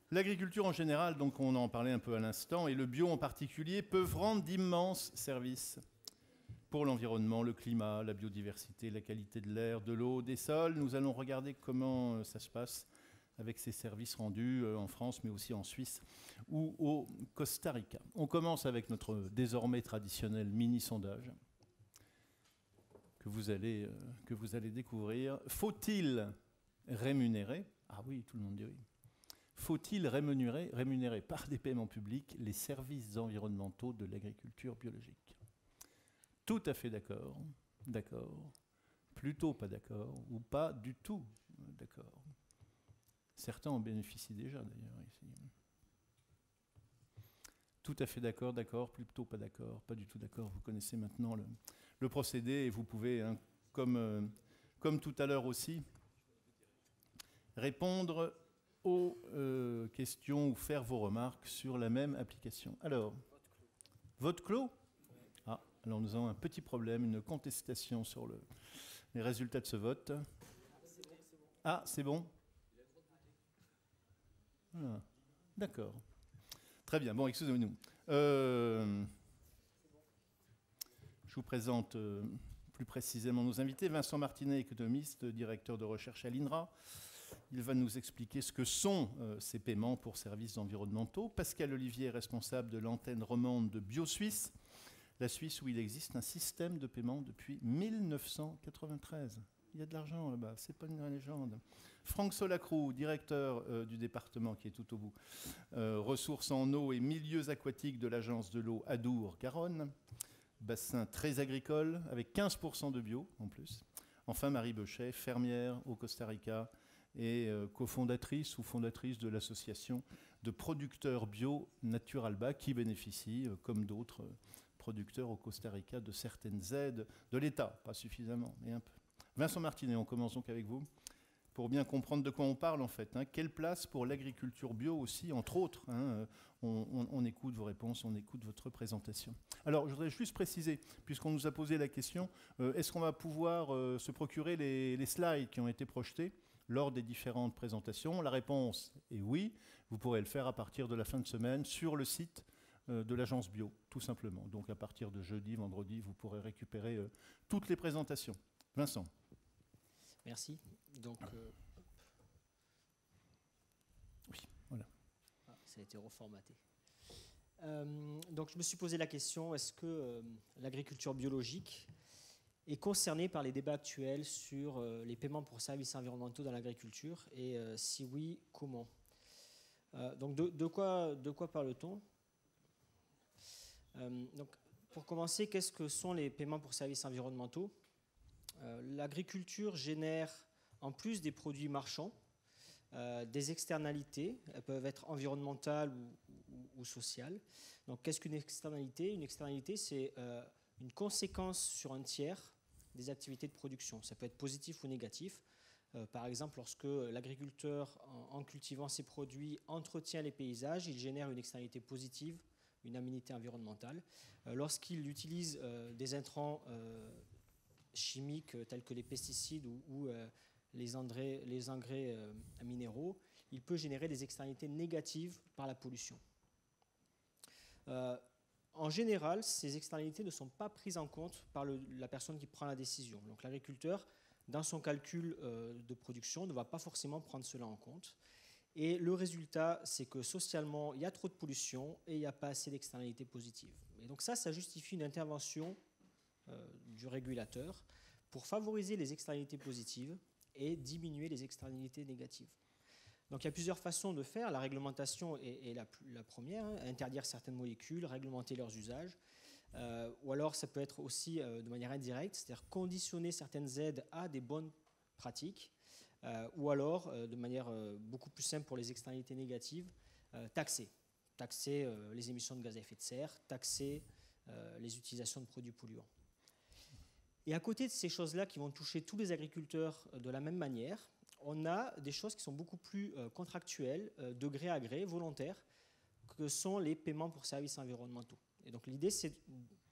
L'agriculture en général, donc on en parlait un peu à l'instant, et le bio en particulier, peuvent rendre d'immenses services pour l'environnement, le climat, la biodiversité, la qualité de l'air, de l'eau, des sols. Nous allons regarder comment ça se passe avec ces services rendus en France, mais aussi en Suisse ou au Costa Rica. On commence avec notre désormais traditionnel mini-sondage que vous allez découvrir. Faut-il rémunérer? Ah oui, tout le monde dit oui. Faut-il rémunérer par des paiements publics les services environnementaux de l'agriculture biologique? Tout à fait d'accord, d'accord, plutôt pas d'accord, ou pas du tout d'accord. Certains en bénéficient déjà d'ailleurs ici. Tout à fait d'accord, d'accord, plutôt pas d'accord, pas du tout d'accord. Vous connaissez maintenant le procédé et vous pouvez, hein, comme tout à l'heure aussi, répondre aux questions ou faire vos remarques sur la même application. Alors, vote clos? Ah, alors nous avons un petit problème, une contestation sur les résultats de ce vote. Ah, c'est bon? Ah, d'accord. Très bien. Bon, excusez-nous. Je vous présente plus précisément nos invités. Vincent Martinet, économiste, directeur de recherche à l'INRA. Il va nous expliquer ce que sont ces paiements pour services environnementaux. Pascal Olivier, responsable de l'antenne romande de BioSuisse, la Suisse où il existe un système de paiement depuis 1993. Il y a de l'argent là-bas, c'est pas une légende. Franck Solacrou, directeur du département qui est tout au bout, ressources en eau et milieux aquatiques de l'agence de l'eau Adour-Garonne, bassin très agricole avec 15% de bio en plus. Enfin Marie Beuchet, fermière au Costa Rica et cofondatrice ou fondatrice de l'association de producteurs bio Naturalba qui bénéficie, comme d'autres producteurs au Costa Rica, de certaines aides de l'État, pas suffisamment, mais un peu. Vincent Martinet, on commence donc avec vous, pour bien comprendre de quoi on parle en fait. Hein. Quelle place pour l'agriculture bio aussi, entre autres, hein, on écoute vos réponses, on écoute votre présentation. Alors, je voudrais juste préciser, puisqu'on nous a posé la question, est-ce qu'on va pouvoir se procurer les slides qui ont été projetés lors des différentes présentations? La réponse est oui, vous pourrez le faire à partir de la fin de semaine sur le site de l'agence bio, tout simplement. Donc à partir de jeudi, vendredi, vous pourrez récupérer toutes les présentations. Vincent. Merci. Donc, oui, voilà. Ça a été reformaté. Donc, je me suis posé la question, est-ce que l'agriculture biologique est concernée par les débats actuels sur les paiements pour services environnementaux dans l'agriculture? Et si oui, comment? Donc, de quoi parle-t-on? Donc, pour commencer, qu'est-ce que sont les paiements pour services environnementaux? L'agriculture génère, en plus des produits marchands, des externalités. Elles peuvent être environnementales ou sociales. Donc, qu'est-ce qu'une externalité? Une externalité, c'est une conséquence sur un tiers des activités de production. Ça peut être positif ou négatif. Par exemple, lorsque l'agriculteur, en cultivant ses produits, entretient les paysages, il génère une externalité positive, une aménité environnementale. Lorsqu'il utilise des intrants chimiques tels que les pesticides ou les engrais minéraux, il peut générer des externalités négatives par la pollution. En général, ces externalités ne sont pas prises en compte par la personne qui prend la décision. Donc l'agriculteur, dans son calcul de production, ne va pas forcément prendre cela en compte. Et le résultat, c'est que socialement, il y a trop de pollution et il n'y a pas assez d'externalités positives. Et donc ça justifie une intervention du régulateur pour favoriser les externalités positives et diminuer les externalités négatives. Donc il y a plusieurs façons de faire. La réglementation est la première, hein, interdire certaines molécules, réglementer leurs usages. Ou alors ça peut être aussi de manière indirecte, c'est-à-dire conditionner certaines aides à des bonnes pratiques. Ou alors, de manière beaucoup plus simple pour les externalités négatives, taxer les émissions de gaz à effet de serre, taxer les utilisations de produits polluants. Et à côté de ces choses-là qui vont toucher tous les agriculteurs de la même manière, on a des choses qui sont beaucoup plus contractuelles, de gré à gré, volontaires, que sont les paiements pour services environnementaux. Et donc l'idée, c'est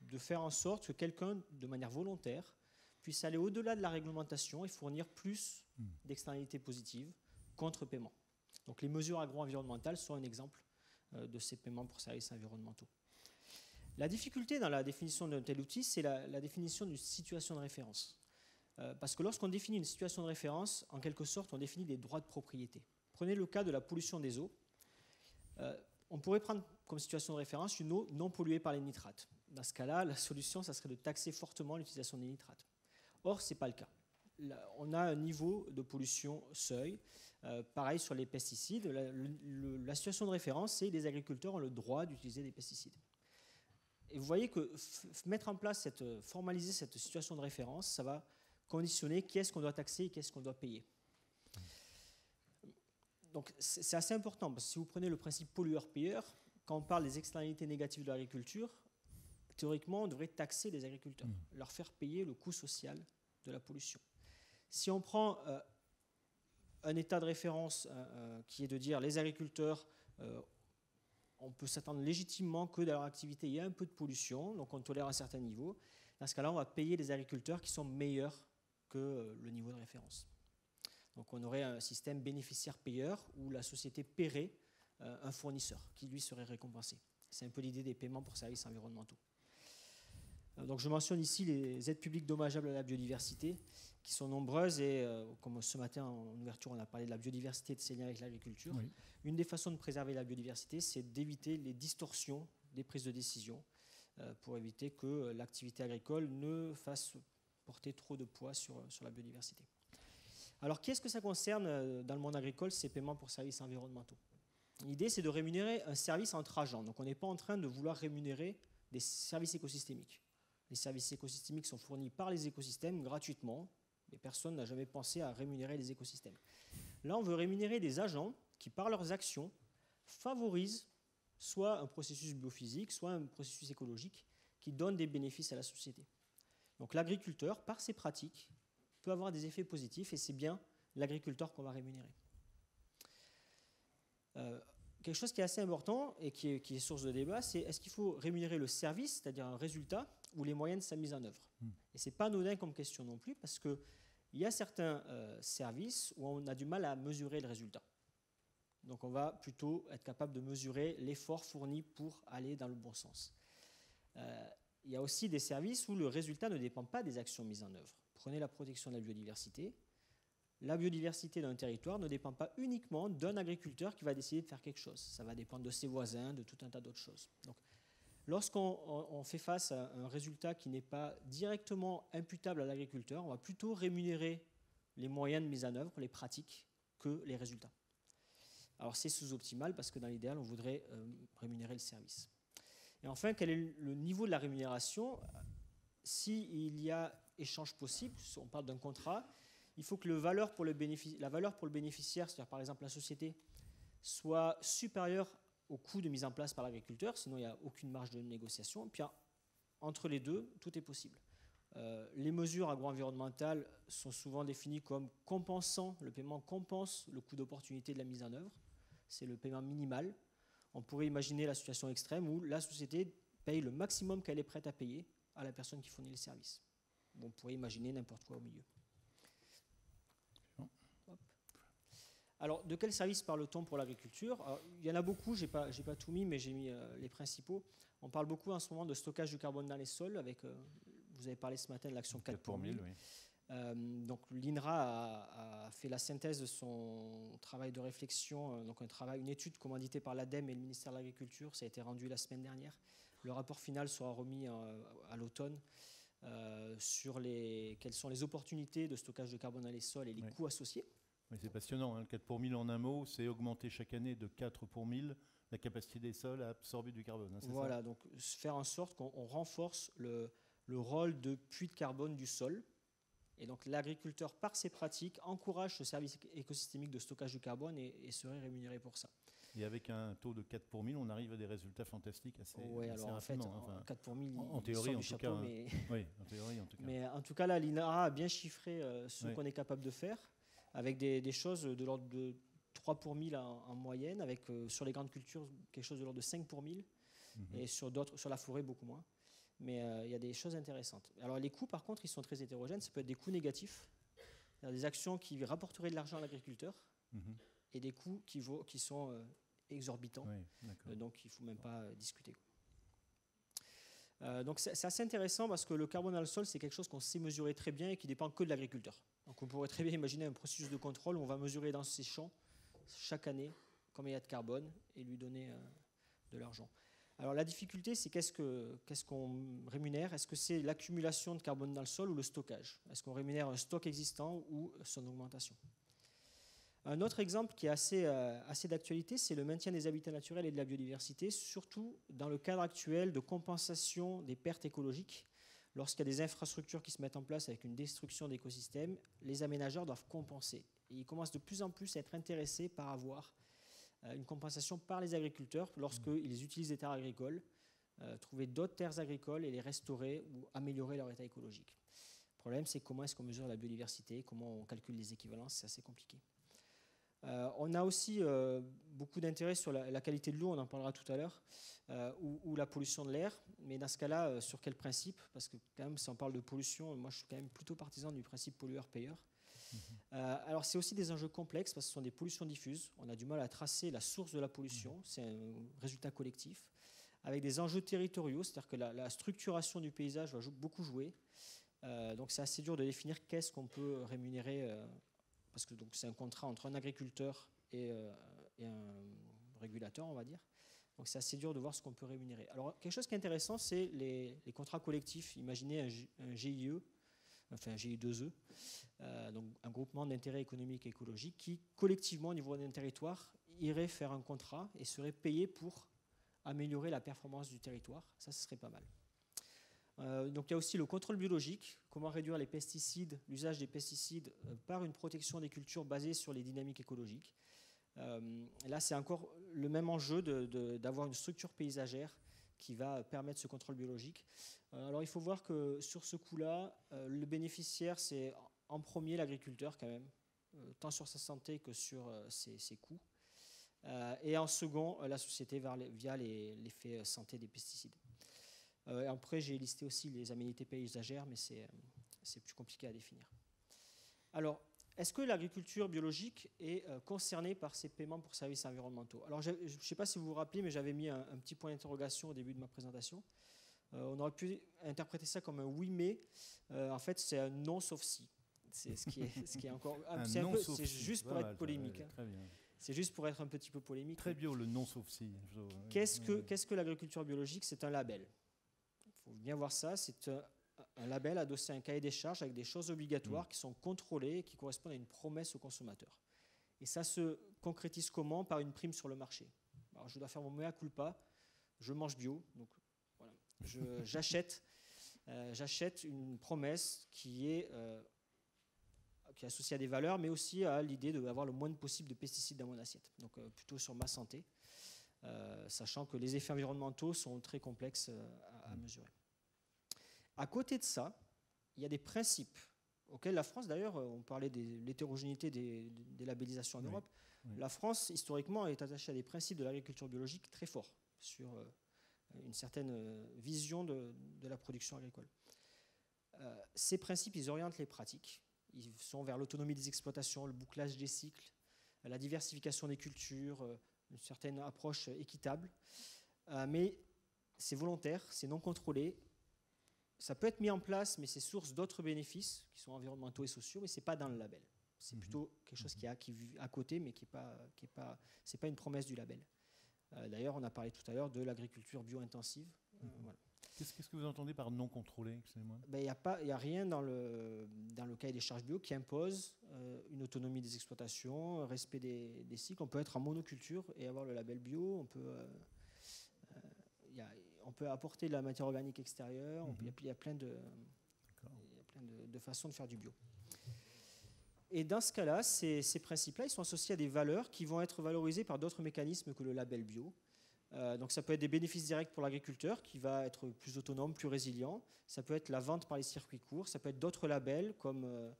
de faire en sorte que quelqu'un, de manière volontaire, puisse aller au-delà de la réglementation et fournir plus d'externalités positives contre paiement. Donc les mesures agro-environnementales sont un exemple de ces paiements pour services environnementaux. La difficulté dans la définition d'un tel outil, c'est la définition d'une situation de référence. Parce que lorsqu'on définit une situation de référence, en quelque sorte, on définit des droits de propriété. Prenez le cas de la pollution des eaux. On pourrait prendre comme situation de référence une eau non polluée par les nitrates. Dans ce cas-là, la solution, ça serait de taxer fortement l'utilisation des nitrates. Or, ce n'est pas le cas. Là, on a un niveau de pollution seuil. Pareil sur les pesticides. La situation de référence, c'est que les agriculteurs ont le droit d'utiliser des pesticides. Et vous voyez que mettre en place, formaliser cette situation de référence, ça va conditionner qui est-ce qu'on doit taxer et qui est-ce qu'on doit payer. Donc c'est assez important, parce que si vous prenez le principe pollueur-payeur, quand on parle des externalités négatives de l'agriculture, théoriquement, on devrait taxer les agriculteurs, leur faire payer le coût social de la pollution. Si on prend un état de référence qui est de dire les agriculteurs, on peut s'attendre légitimement que dans leur activité, il y a un peu de pollution, donc on tolère un certain niveau. Dans ce cas-là, on va payer les agriculteurs qui sont meilleurs que le niveau de référence. Donc on aurait un système bénéficiaire-payeur où la société paierait un fournisseur qui, lui, serait récompensé. C'est un peu l'idée des paiements pour services environnementaux. Donc je mentionne ici les aides publiques dommageables à la biodiversité, qui sont nombreuses et comme ce matin en ouverture on a parlé de la biodiversité et de ses liens avec l'agriculture, oui. Une des façons de préserver la biodiversité, c'est d'éviter les distorsions des prises de décision pour éviter que l'activité agricole ne fasse porter trop de poids sur la biodiversité. Alors qu'est-ce que ça concerne dans le monde agricole, ces paiements pour services environnementaux? L'idée c'est de rémunérer un service entre agents, donc on n'est pas en train de vouloir rémunérer des services écosystémiques. Les services écosystémiques sont fournis par les écosystèmes gratuitement, mais personne n'a jamais pensé à rémunérer les écosystèmes. Là, on veut rémunérer des agents qui, par leurs actions, favorisent soit un processus biophysique, soit un processus écologique qui donne des bénéfices à la société. Donc l'agriculteur, par ses pratiques, peut avoir des effets positifs et c'est bien l'agriculteur qu'on va rémunérer. Quelque chose qui est assez important et qui est source de débat, c'est est-ce qu'il faut rémunérer le service, c'est-à-dire un résultat, ou les moyens de sa mise en œuvre. Et ce n'est pas anodin comme question non plus, parce qu'il y a certains services où on a du mal à mesurer le résultat. Donc on va plutôt être capable de mesurer l'effort fourni pour aller dans le bon sens. Il y a aussi des services où le résultat ne dépend pas des actions mises en œuvre. Prenez la protection de la biodiversité. La biodiversité d'un territoire ne dépend pas uniquement d'un agriculteur qui va décider de faire quelque chose. Ça va dépendre de ses voisins, de tout un tas d'autres choses. Donc, lorsqu'on fait face à un résultat qui n'est pas directement imputable à l'agriculteur, on va plutôt rémunérer les moyens de mise en œuvre, les pratiques, que les résultats. Alors c'est sous-optimal parce que dans l'idéal, on voudrait rémunérer le service. Et enfin, quel est le niveau de la rémunération? S'il y a échange possible, on parle d'un contrat, il faut que la valeur pour le bénéficiaire, c'est-à-dire par exemple la société, soit supérieure au coût de mise en place par l'agriculteur, sinon il n'y a aucune marge de négociation. Et puis entre les deux, tout est possible. Les mesures agro-environnementales sont souvent définies comme compensant, le paiement compense le coût d'opportunité de la mise en œuvre. C'est le paiement minimal. On pourrait imaginer la situation extrême où la société paye le maximum qu'elle est prête à payer à la personne qui fournit le service. On pourrait imaginer n'importe quoi au milieu. Alors, de quel service parle-t-on pour l'agriculture? Il y en a beaucoup, je n'ai pas tout mis, mais j'ai mis les principaux. On parle beaucoup en ce moment de stockage du carbone dans les sols, avec, vous avez parlé ce matin de l'action 4 pour 1000. Oui. Donc l'INRA a fait la synthèse de son travail de réflexion, donc une étude commanditée par l'ADEME et le ministère de l'Agriculture, ça a été rendu la semaine dernière. Le rapport final sera remis à l'automne sur quelles sont les opportunités de stockage de carbone dans les sols et les coûts associés. Oui, c'est passionnant, hein. Le 4 pour 1000 en un mot, c'est augmenter chaque année de 4 pour 1000 la capacité des sols à absorber du carbone. Hein, voilà, donc faire en sorte qu'on renforce le rôle de puits de carbone du sol. Et donc l'agriculteur, par ses pratiques, encourage ce service écosystémique de stockage du carbone et serait rémunéré pour ça. Et avec un taux de 4 pour 1000, on arrive à des résultats fantastiques assez alors rapidement. En fait, 4 pour 1000, en théorie, en tout cas. Mais... Oui, en théorie, en tout cas. Mais en tout cas, là, l'INRA a bien chiffré ce qu'on est capable de faire, avec des choses de l'ordre de 3 pour 1000 en moyenne, avec sur les grandes cultures, quelque chose de l'ordre de 5 pour 1000, et sur la forêt, beaucoup moins. Mais il y a des choses intéressantes. Alors les coûts, par contre, ils sont très hétérogènes. Ça peut être des coûts négatifs, des actions qui rapporteraient de l'argent à l'agriculteur, et des coûts qui sont exorbitants. Oui, Donc il ne faut même pas discuter. Donc c'est assez intéressant parce que le carbone dans le sol, c'est quelque chose qu'on sait mesurer très bien et qui dépend que de l'agriculteur. Donc on pourrait très bien imaginer un processus de contrôle où on va mesurer dans ses champs chaque année combien il y a de carbone et lui donner de l'argent. Alors la difficulté, c'est qu'est-ce qu'on rémunère? Est-ce que c'est l'accumulation de carbone dans le sol ou le stockage? Est-ce qu'on rémunère un stock existant ou son augmentation? Un autre exemple qui est assez d'actualité, c'est le maintien des habitats naturels et de la biodiversité, surtout dans le cadre actuel de compensation des pertes écologiques. Lorsqu'il y a des infrastructures qui se mettent en place avec une destruction d'écosystèmes, les aménageurs doivent compenser. Et ils commencent de plus en plus à être intéressés par avoir une compensation par les agriculteurs lorsqu'ils utilisent des terres agricoles, trouver d'autres terres agricoles et les restaurer ou améliorer leur état écologique. Le problème, c'est comment est-ce qu'on mesure la biodiversité, comment on calcule les équivalences, c'est assez compliqué. On a aussi beaucoup d'intérêt sur la qualité de l'eau, on en parlera tout à l'heure, ou la pollution de l'air. Mais dans ce cas-là, sur quel principe? Parce que quand même, si on parle de pollution, moi je suis quand même plutôt partisan du principe pollueur-payeur. Alors c'est aussi des enjeux complexes parce que ce sont des pollutions diffuses. On a du mal à tracer la source de la pollution, c'est un résultat collectif, avec des enjeux territoriaux, c'est-à-dire que la structuration du paysage va beaucoup jouer. Donc c'est assez dur de définir qu'est-ce qu'on peut rémunérer, parce que c'est un contrat entre un agriculteur et un régulateur, on va dire. Donc c'est assez dur de voir ce qu'on peut rémunérer. Alors quelque chose qui est intéressant, c'est les contrats collectifs. Imaginez un GIE, enfin un GIE2E, donc un groupement d'intérêt économique et écologique qui, collectivement, au niveau d'un territoire, irait faire un contrat et serait payé pour améliorer la performance du territoire. Ça, ce serait pas mal. Donc il y a aussi le contrôle biologique, comment réduire les pesticides, l'usage des pesticides par une protection des cultures basée sur les dynamiques écologiques. Là, c'est encore le même enjeu d'avoir une structure paysagère qui va permettre ce contrôle biologique. Alors il faut voir que sur ce coup-là, le bénéficiaire, c'est en premier l'agriculteur quand même, tant sur sa santé que sur ses coûts. Et en second, la société via l'effet santé des pesticides. Après, j'ai listé aussi les aménités paysagères, mais c'est plus compliqué à définir. Alors, est-ce que l'agriculture biologique est concernée par ces paiements pour services environnementaux? Alors, je ne sais pas si vous vous rappelez, mais j'avais mis un petit point d'interrogation au début de ma présentation. On aurait pu interpréter ça comme un oui, mais en fait, c'est un non, sauf si. C'est ce qui est encore. C'est juste pour être polémique. Très bien. C'est juste pour être un petit peu polémique. Très bio, le non, sauf si. Qu'est-ce que l'agriculture biologique? C'est un label. Il faut bien voir ça, c'est un label adossé à un cahier des charges avec des choses obligatoires qui sont contrôlées et qui correspondent à une promesse au consommateur. Et ça se concrétise comment? Par une prime sur le marché. Alors, je dois faire mon mea culpa, je mange bio, donc voilà. J'achète une promesse qui est associée à des valeurs, mais aussi à l'idée d'avoir le moins possible de pesticides dans mon assiette, donc plutôt sur ma santé. Sachant que les effets environnementaux sont très complexes à mesurer. À côté de ça, il y a des principes auxquels la France, d'ailleurs, on parlait de l'hétérogénéité des labellisations en Europe. Oui. La France, historiquement, est attachée à des principes de l'agriculture biologique très forts sur une certaine vision de la production agricole. Ces principes, ils orientent les pratiques. Ils sont vers l'autonomie des exploitations, le bouclage des cycles, la diversification des cultures, une certaine approche équitable, mais c'est volontaire, c'est non contrôlé. Ça peut être mis en place, mais c'est source d'autres bénéfices qui sont environnementaux et sociaux, mais ce n'est pas dans le label. C'est plutôt quelque chose qui vit à côté, mais c'est pas une promesse du label. D'ailleurs, on a parlé tout à l'heure de l'agriculture bio-intensive. Voilà. Qu'est-ce que vous entendez par non contrôlé? Excusez-moi. Il n'y a rien dans le cahier des charges bio qui impose une autonomie des exploitations, un respect des cycles. On peut être en monoculture et avoir le label bio. On peut apporter de la matière organique extérieure. Il y a plein de façons de faire du bio. Et dans ce cas-là, ces principes-là, ils sont associés à des valeurs qui vont être valorisées par d'autres mécanismes que le label bio. Donc ça peut être des bénéfices directs pour l'agriculteur qui va être plus autonome, plus résilient. Ça peut être la vente par les circuits courts. Ça peut être d'autres labels comme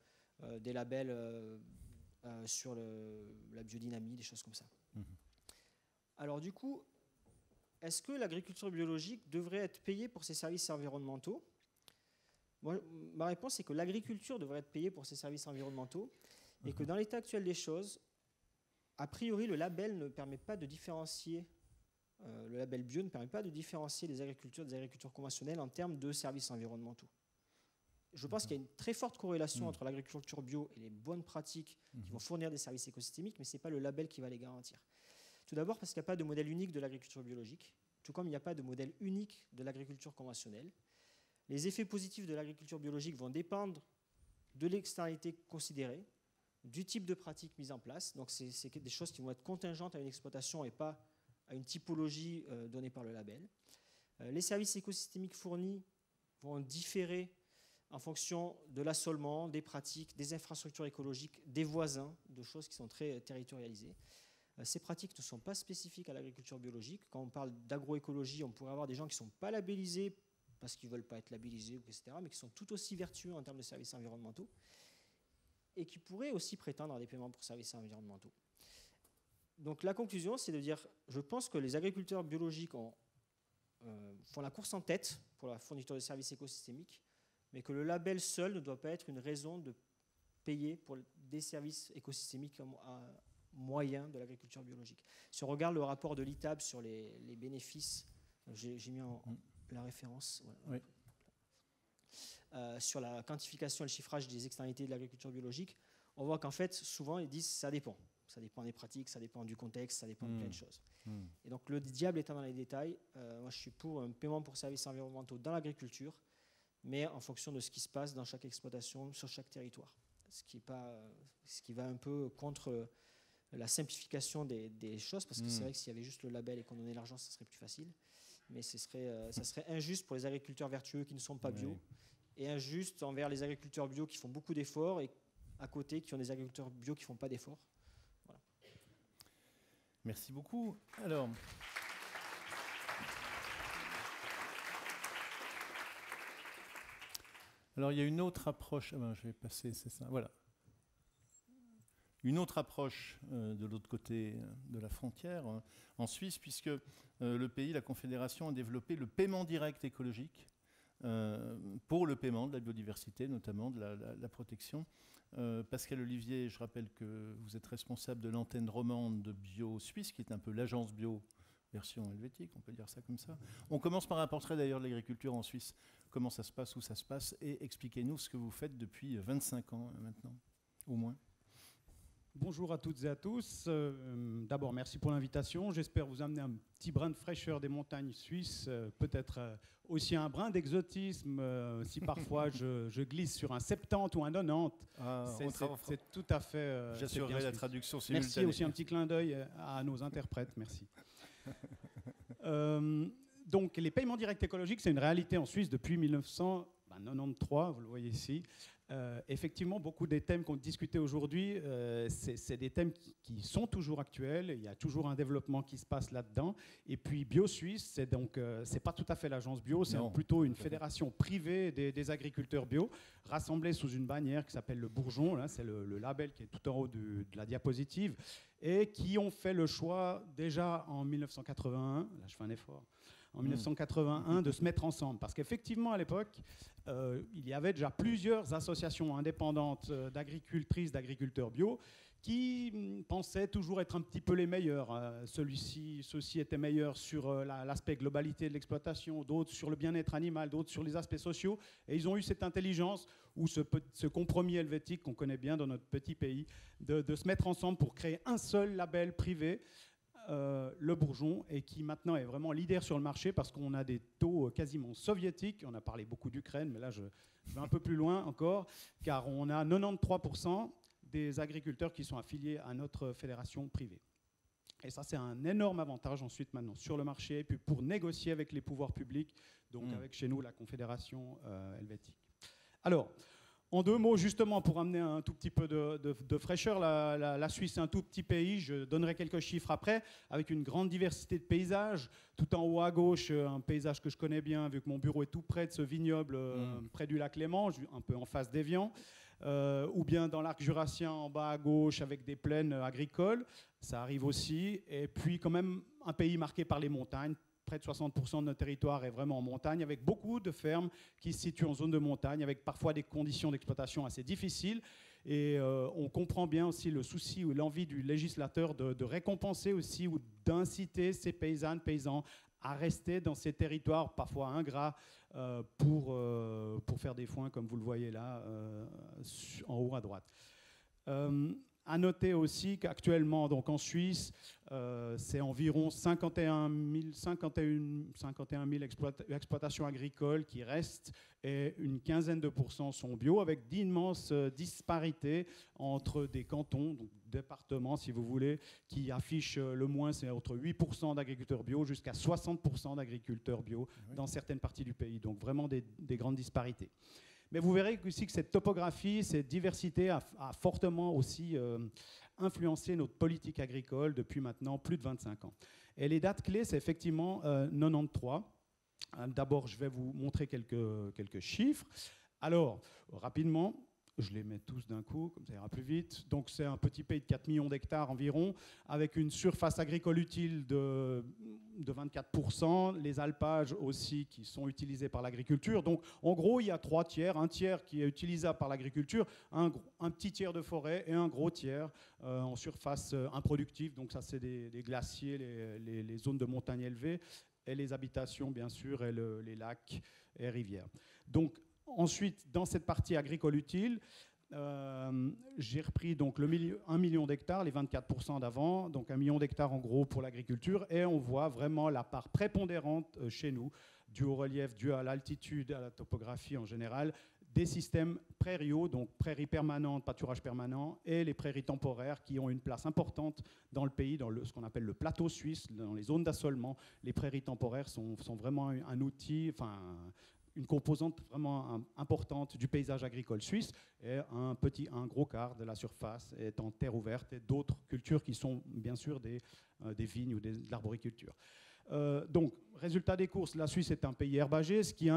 des labels sur la biodynamie, des choses comme ça. Alors du coup, est-ce que l'agriculture biologique devrait être payée pour ses services environnementaux? Moi, ma réponse est que l'agriculture devrait être payée pour ses services environnementaux et que dans l'état actuel des choses, A priori, le label ne permet pas de différencier, le label bio ne permet pas de différencier les agricultures des agricultures conventionnelles en termes de services environnementaux. Je pense qu'il y a une très forte corrélation entre l'agriculture bio et les bonnes pratiques qui vont fournir des services écosystémiques, mais ce n'est pas le label qui va les garantir. Tout d'abord parce qu'il n'y a pas de modèle unique de l'agriculture biologique, tout comme il n'y a pas de modèle unique de l'agriculture conventionnelle. Les effets positifs de l'agriculture biologique vont dépendre de l'externalité considérée, du type de pratique mise en place. Donc c'est des choses qui vont être contingentes à une exploitation et pas à une typologie donnée par le label. Les services écosystémiques fournis vont différer en fonction de l'assolement, des pratiques, des infrastructures écologiques, des voisins, de choses qui sont très territorialisées. Ces pratiques ne sont pas spécifiques à l'agriculture biologique. Quand on parle d'agroécologie, on pourrait avoir des gens qui ne sont pas labellisés parce qu'ils ne veulent pas être labellisés, etc., mais qui sont tout aussi vertueux en termes de services environnementaux et qui pourraient aussi prétendre à des paiements pour services environnementaux. Donc la conclusion, c'est de dire, je pense que les agriculteurs biologiques font la course en tête pour la fourniture de services écosystémiques, mais que le label seul ne doit pas être une raison de payer pour des services écosystémiques moyens de l'agriculture biologique. Si on regarde le rapport de l'ITAB sur les bénéfices, j'ai mis la référence, voilà, sur la quantification et le chiffrage des externalités de l'agriculture biologique, on voit qu'en fait, souvent, ils disent ça dépend. Ça dépend des pratiques, ça dépend du contexte, ça dépend de plein de choses. Et donc, le diable étant dans les détails, moi, je suis pour un paiement pour services environnementaux dans l'agriculture, mais en fonction de ce qui se passe dans chaque exploitation, sur chaque territoire. Ce qui va un peu contre la simplification des choses, parce que c'est vrai que s'il y avait juste le label et qu'on donnait l'argent, ça serait plus facile. Mais ça serait injuste pour les agriculteurs vertueux qui ne sont pas bio, et injuste envers les agriculteurs bio qui font beaucoup d'efforts, et à côté qui ont des agriculteurs bio qui ne font pas d'efforts. Voilà. Merci beaucoup. Alors, il y a une autre approche. Je vais passer, c'est ça. Voilà. Une autre approche de l'autre côté de la frontière, en Suisse, puisque le pays, la Confédération, a développé le paiement direct écologique pour le paiement de la biodiversité, notamment de la protection. Pascal Olivier, je rappelle que vous êtes responsable de l'antenne romande de Bio Suisse, qui est un peu l'agence bio version helvétique, on peut dire ça comme ça. On commence par un portrait d'ailleurs de l'agriculture en Suisse. Comment ça se passe, où ça se passe, et expliquez-nous ce que vous faites depuis 25 ans maintenant, au moins. Bonjour à toutes et à tous. D'abord, merci pour l'invitation. J'espère vous amener un petit brin de fraîcheur des montagnes suisses, peut-être aussi un brin d'exotisme, si parfois je glisse sur un 70 ou un 90. C'est tout à fait... J'assurerai la traduction simultanée. Merci, aussi un petit clin d'œil à nos interprètes. Merci. Donc, les paiements directs écologiques, c'est une réalité en Suisse depuis 1993, vous le voyez ici. Effectivement, beaucoup des thèmes qu'on discutait aujourd'hui, c'est des thèmes qui sont toujours actuels. Il y a toujours un développement qui se passe là-dedans. Et puis Bio Suisse, c'est donc c'est pas tout à fait l'agence bio, c'est plutôt une fédération privée des agriculteurs bio, rassemblés sous une bannière qui s'appelle le Bourgeon. Là, c'est le label qui est tout en haut de la diapositive, et qui ont fait le choix déjà en 1981. Là, je fais un effort. En 1981, de se mettre ensemble. Parce qu'effectivement, à l'époque, il y avait déjà plusieurs associations indépendantes d'agricultrices, d'agriculteurs bio, qui pensaient toujours être un petit peu les meilleurs. Ceux-ci étaient meilleurs sur l'aspect globalité de l'exploitation, d'autres sur le bien-être animal, d'autres sur les aspects sociaux. Et ils ont eu cette intelligence, ou ce compromis helvétique qu'on connaît bien dans notre petit pays, de se mettre ensemble pour créer un seul label privé, le Bourgeon, et qui maintenant est vraiment leader sur le marché parce qu'on a des taux quasiment soviétiques. On a parlé beaucoup d'Ukraine, mais là je vais un peu plus loin encore, car on a 93% des agriculteurs qui sont affiliés à notre fédération privée. Et ça, c'est un énorme avantage ensuite maintenant sur le marché, et puis pour négocier avec les pouvoirs publics, donc avec chez nous la Confédération helvétique. Alors, en deux mots, justement, pour amener un tout petit peu de fraîcheur, la Suisse est un tout petit pays, je donnerai quelques chiffres après, avec une grande diversité de paysages. Tout en haut à gauche, un paysage que je connais bien, vu que mon bureau est tout près de ce vignoble, près du lac Léman, un peu en face d'Évian, ou bien dans l'arc jurassien, en bas à gauche, avec des plaines agricoles, ça arrive aussi. Et puis quand même un pays marqué par les montagnes. Près de 60% de notre territoire est vraiment en montagne, avec beaucoup de fermes qui se situent en zone de montagne, avec parfois des conditions d'exploitation assez difficiles. Et on comprend bien aussi le souci ou l'envie du législateur de récompenser aussi ou d'inciter ces paysannes, paysans à rester dans ces territoires parfois ingrats pour faire des foins, comme vous le voyez là, en haut à droite. À noter aussi qu'actuellement, donc en Suisse, c'est environ 51 000 exploitations agricoles qui restent et une quinzaine de pourcents sont bio, avec d'immenses disparités entre des cantons, donc départements si vous voulez, qui affichent le moins, c'est entre 8% d'agriculteurs bio jusqu'à 60% d'agriculteurs bio dans certaines parties du pays. Donc vraiment des grandes disparités. Mais vous verrez aussi que cette topographie, cette diversité a fortement aussi influencé notre politique agricole depuis maintenant plus de 25 ans. Et les dates clés, c'est effectivement 93. D'abord, je vais vous montrer quelques chiffres. Alors, rapidement, je les mets tous d'un coup, comme ça ira plus vite. Donc, c'est un petit pays de 4 millions d'hectares environ, avec une surface agricole utile de 24%, les alpages aussi qui sont utilisés par l'agriculture. Donc, en gros, il y a 3 tiers, un tiers qui est utilisable par l'agriculture, un petit tiers de forêt et un gros tiers en surface improductive. Donc, ça, c'est des glaciers, les zones de montagne élevées, et les habitations, bien sûr, et les lacs et rivières. Donc, ensuite, dans cette partie agricole utile, j'ai repris donc 1 million d'hectares, les 24% d'avant, donc 1 million d'hectares en gros pour l'agriculture, et on voit vraiment la part prépondérante chez nous, due au relief, due à l'altitude, à la topographie en général, des systèmes prairiaux, donc prairies permanentes, pâturage permanent, et les prairies temporaires qui ont une place importante dans le pays, dans ce qu'on appelle le plateau suisse, dans les zones d'assolement. Les prairies temporaires sont vraiment un outil, enfin une composante vraiment importante du paysage agricole suisse, et un gros quart de la surface est en terre ouverte, et d'autres cultures qui sont bien sûr des vignes ou de l'arboriculture. Donc, résultat des courses, la Suisse est un pays herbagé, ce qui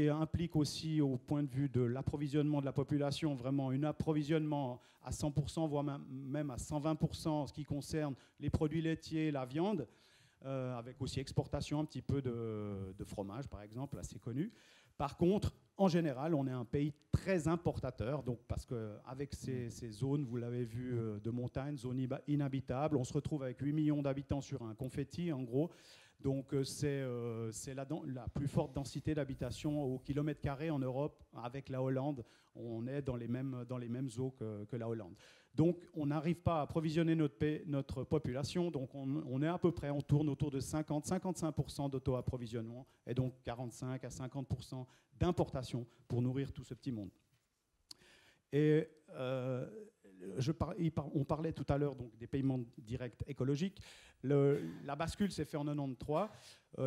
implique aussi au point de vue de l'approvisionnement de la population, vraiment un approvisionnement à 100%, voire même à 120% en ce qui concerne les produits laitiers, la viande, avec aussi exportation un petit peu de fromage, par exemple, assez connu. Par contre, en général, on est un pays très importateur, donc parce qu'avec ces zones, vous l'avez vu, de montagne, zones inhabitables, on se retrouve avec 8 millions d'habitants sur un confetti, en gros. Donc c'est la plus forte densité d'habitation au kilomètre carré en Europe avec la Hollande. On est dans les mêmes eaux que la Hollande. Donc on n'arrive pas à approvisionner notre population. Donc on est à peu près, on tourne autour de 50-55% d'auto-approvisionnement et donc 45 à 50% d'importation pour nourrir tout ce petit monde. Et on parlait tout à l'heure donc, des paiements directs écologiques. La bascule s'est faite en 93.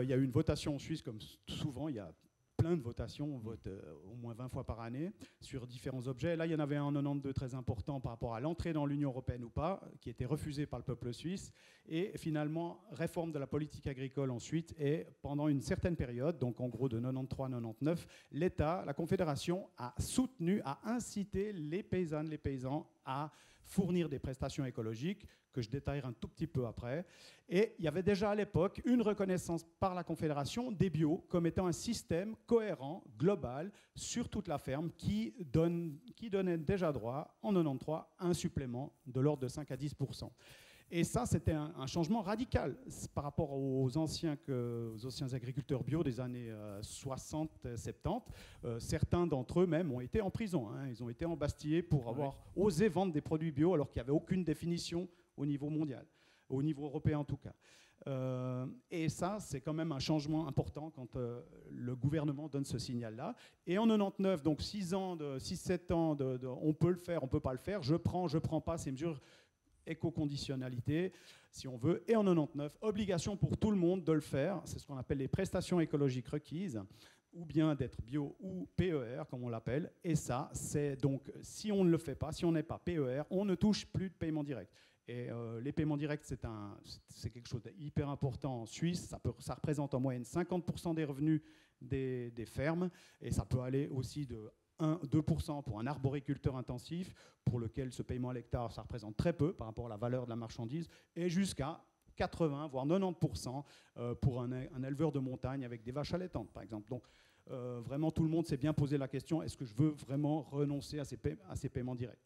Il y a eu une votation en Suisse, comme souvent, il y a plein de votations, on vote au moins 20 fois par année sur différents objets. Là, il y en avait un en 92 très important par rapport à l'entrée dans l'Union européenne ou pas, qui était refusé par le peuple suisse. Et finalement, réforme de la politique agricole ensuite. Et pendant une certaine période, donc en gros de 93-99, l'État, la Confédération, a soutenu, a incité les paysannes, les paysans à fournir des prestations écologiques, que je détaillerai un tout petit peu après. Et il y avait déjà à l'époque une reconnaissance par la Confédération des bio comme étant un système cohérent, global, sur toute la ferme, qui donnait déjà droit, en 93, à un supplément de l'ordre de 5 à 10%. Et ça, c'était un changement radical par rapport aux anciens agriculteurs bio des années 60-70. Certains d'entre eux même ont été en prison. Ils ont été embastillés pour avoir osé vendre des produits bio alors qu'il n'y avait aucune définition au niveau mondial, au niveau européen en tout cas. Et ça, c'est quand même un changement important quand le gouvernement donne ce signal-là. Et en 99, donc 6-7 ans, on peut le faire, on ne peut pas le faire, je prends pas ces mesures éco-conditionnalité, si on veut. Et en 99, obligation pour tout le monde de le faire. C'est ce qu'on appelle les prestations écologiques requises, ou bien d'être bio ou PER, comme on l'appelle. Et ça, c'est donc, si on ne le fait pas, si on n'est pas PER, on ne touche plus de paiement direct. Et les paiements directs, c'est quelque chose d'hyper important en Suisse. Ça représente en moyenne 50% des revenus des fermes. Et ça peut aller aussi de 2% pour un arboriculteur intensif, pour lequel ce paiement à l'hectare, ça représente très peu par rapport à la valeur de la marchandise, et jusqu'à 80, voire 90% pour un éleveur de montagne avec des vaches allaitantes, par exemple. Donc, vraiment, tout le monde s'est bien posé la question, est-ce que je veux vraiment renoncer à ces paiements directs?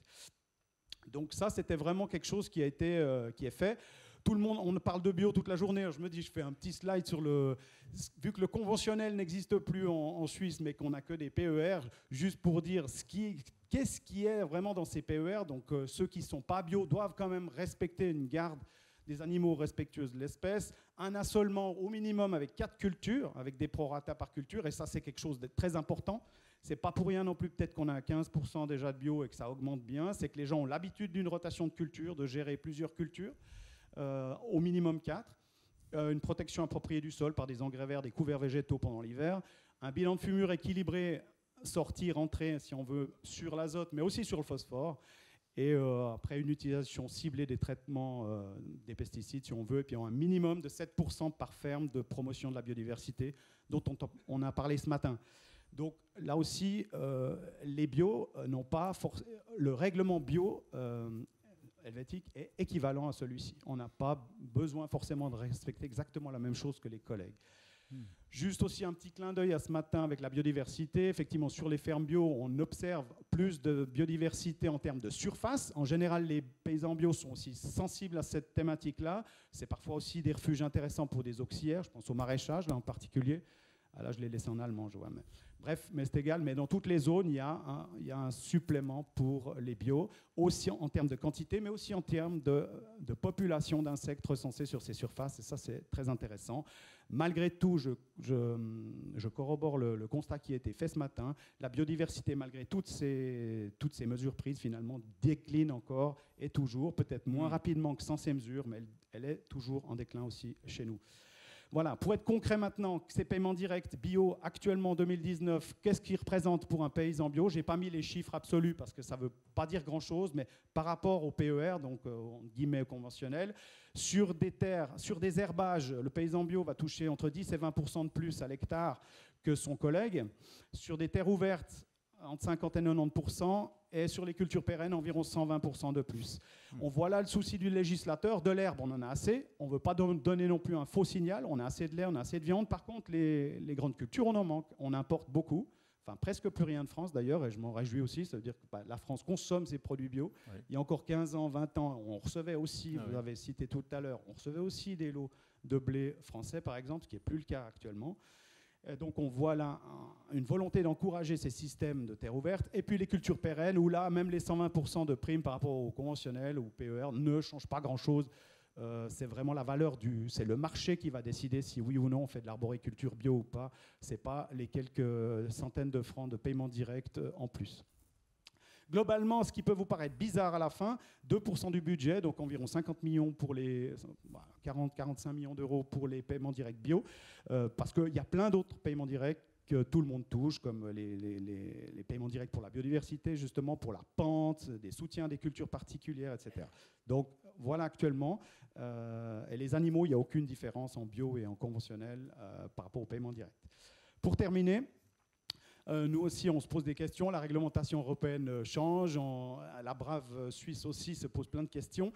Donc ça, c'était vraiment quelque chose qui est fait. Tout le monde, on parle de bio toute la journée. Je me dis, je fais un petit slide sur vu que le conventionnel n'existe plus en Suisse, mais qu'on n'a que des PER, juste pour dire qu'est-ce qui est vraiment dans ces PER. Donc ceux qui ne sont pas bio doivent quand même respecter une garde des animaux respectueux de l'espèce, un assolement au minimum avec 4 cultures, avec des prorata par culture, et ça c'est quelque chose de très important. C'est pas pour rien non plus peut-être qu'on a 15% déjà de bio et que ça augmente bien, c'est que les gens ont l'habitude d'une rotation de culture, de gérer plusieurs cultures, au minimum 4, une protection appropriée du sol par des engrais verts, des couverts végétaux pendant l'hiver, un bilan de fumure équilibré, sortie, rentrée si on veut, sur l'azote mais aussi sur le phosphore, et après une utilisation ciblée des traitements des pesticides si on veut, et puis un minimum de 7% par ferme de promotion de la biodiversité dont on a parlé ce matin. Donc là aussi, les bio n'ont pas le règlement bio helvétique est équivalent à celui-ci. On n'a pas besoin forcément de respecter exactement la même chose que les collègues. Juste aussi un petit clin d'œil à ce matin avec la biodiversité. Effectivement, sur les fermes bio, on observe plus de biodiversité en termes de surface. En général, les paysans bio sont aussi sensibles à cette thématique-là. C'est parfois aussi des refuges intéressants pour des auxiliaires. Je pense au maraîchage, là en particulier. Ah, là, je l'ai laissé en allemand, je vois. Bref, mais c'est égal. Mais dans toutes les zones, il y a un supplément pour les bio, aussi en termes de quantité, mais aussi en termes de population d'insectes recensés sur ces surfaces. Et ça, c'est très intéressant. Malgré tout, je corrobore le constat qui a été fait ce matin. La biodiversité, malgré toutes ces mesures prises, finalement, décline encore et toujours, peut-être moins rapidement que sans ces mesures, mais elle est toujours en déclin aussi chez nous. Voilà, pour être concret maintenant, ces paiements directs bio actuellement en 2019, qu'est-ce qu'ils représentent pour un paysan bio? Je n'ai pas mis les chiffres absolus parce que ça ne veut pas dire grand-chose, mais par rapport au PER, donc en guillemets conventionnel, sur des terres, sur des herbages, le paysan bio va toucher entre 10 et 20% de plus à l'hectare que son collègue. Sur des terres ouvertes, entre 50 et 90%, et sur les cultures pérennes, environ 120% de plus. On voit là le souci du législateur. De l'herbe, on en a assez. On ne veut pas donner non plus un faux signal. On a assez de lait, on a assez de viande. Par contre, les grandes cultures, on en manque. On importe beaucoup. Enfin, presque plus rien de France, d'ailleurs, et je m'en réjouis aussi. Ça veut dire que la France consomme ses produits bio. Oui. Il y a encore 15 ans, 20 ans, on recevait aussi, vous avez cité tout à l'heure, on recevait aussi des lots de blé français, par exemple, ce qui n'est plus le cas actuellement. Donc on voit là une volonté d'encourager ces systèmes de terre ouverte. Et puis les cultures pérennes, où là, même les 120% de primes par rapport au conventionnel ou PER ne changent pas grand-chose. C'est vraiment la valeur c'est le marché qui va décider si oui ou non on fait de l'arboriculture bio ou pas. Ce n'est pas les quelques centaines de francs de paiement direct en plus. Globalement, ce qui peut vous paraître bizarre à la fin, 2% du budget, donc environ 50 millions pour les 40-45 millions d'euros pour les paiements directs bio, parce qu'il y a plein d'autres paiements directs que tout le monde touche, comme les paiements directs pour la biodiversité, justement pour la pente, des soutiens des cultures particulières, etc. Donc voilà actuellement. Et les animaux, il n'y a aucune différence en bio et en conventionnel par rapport aux paiements directs. Pour terminer, nous aussi, on se pose des questions. La réglementation européenne change. La brave Suisse aussi se pose plein de questions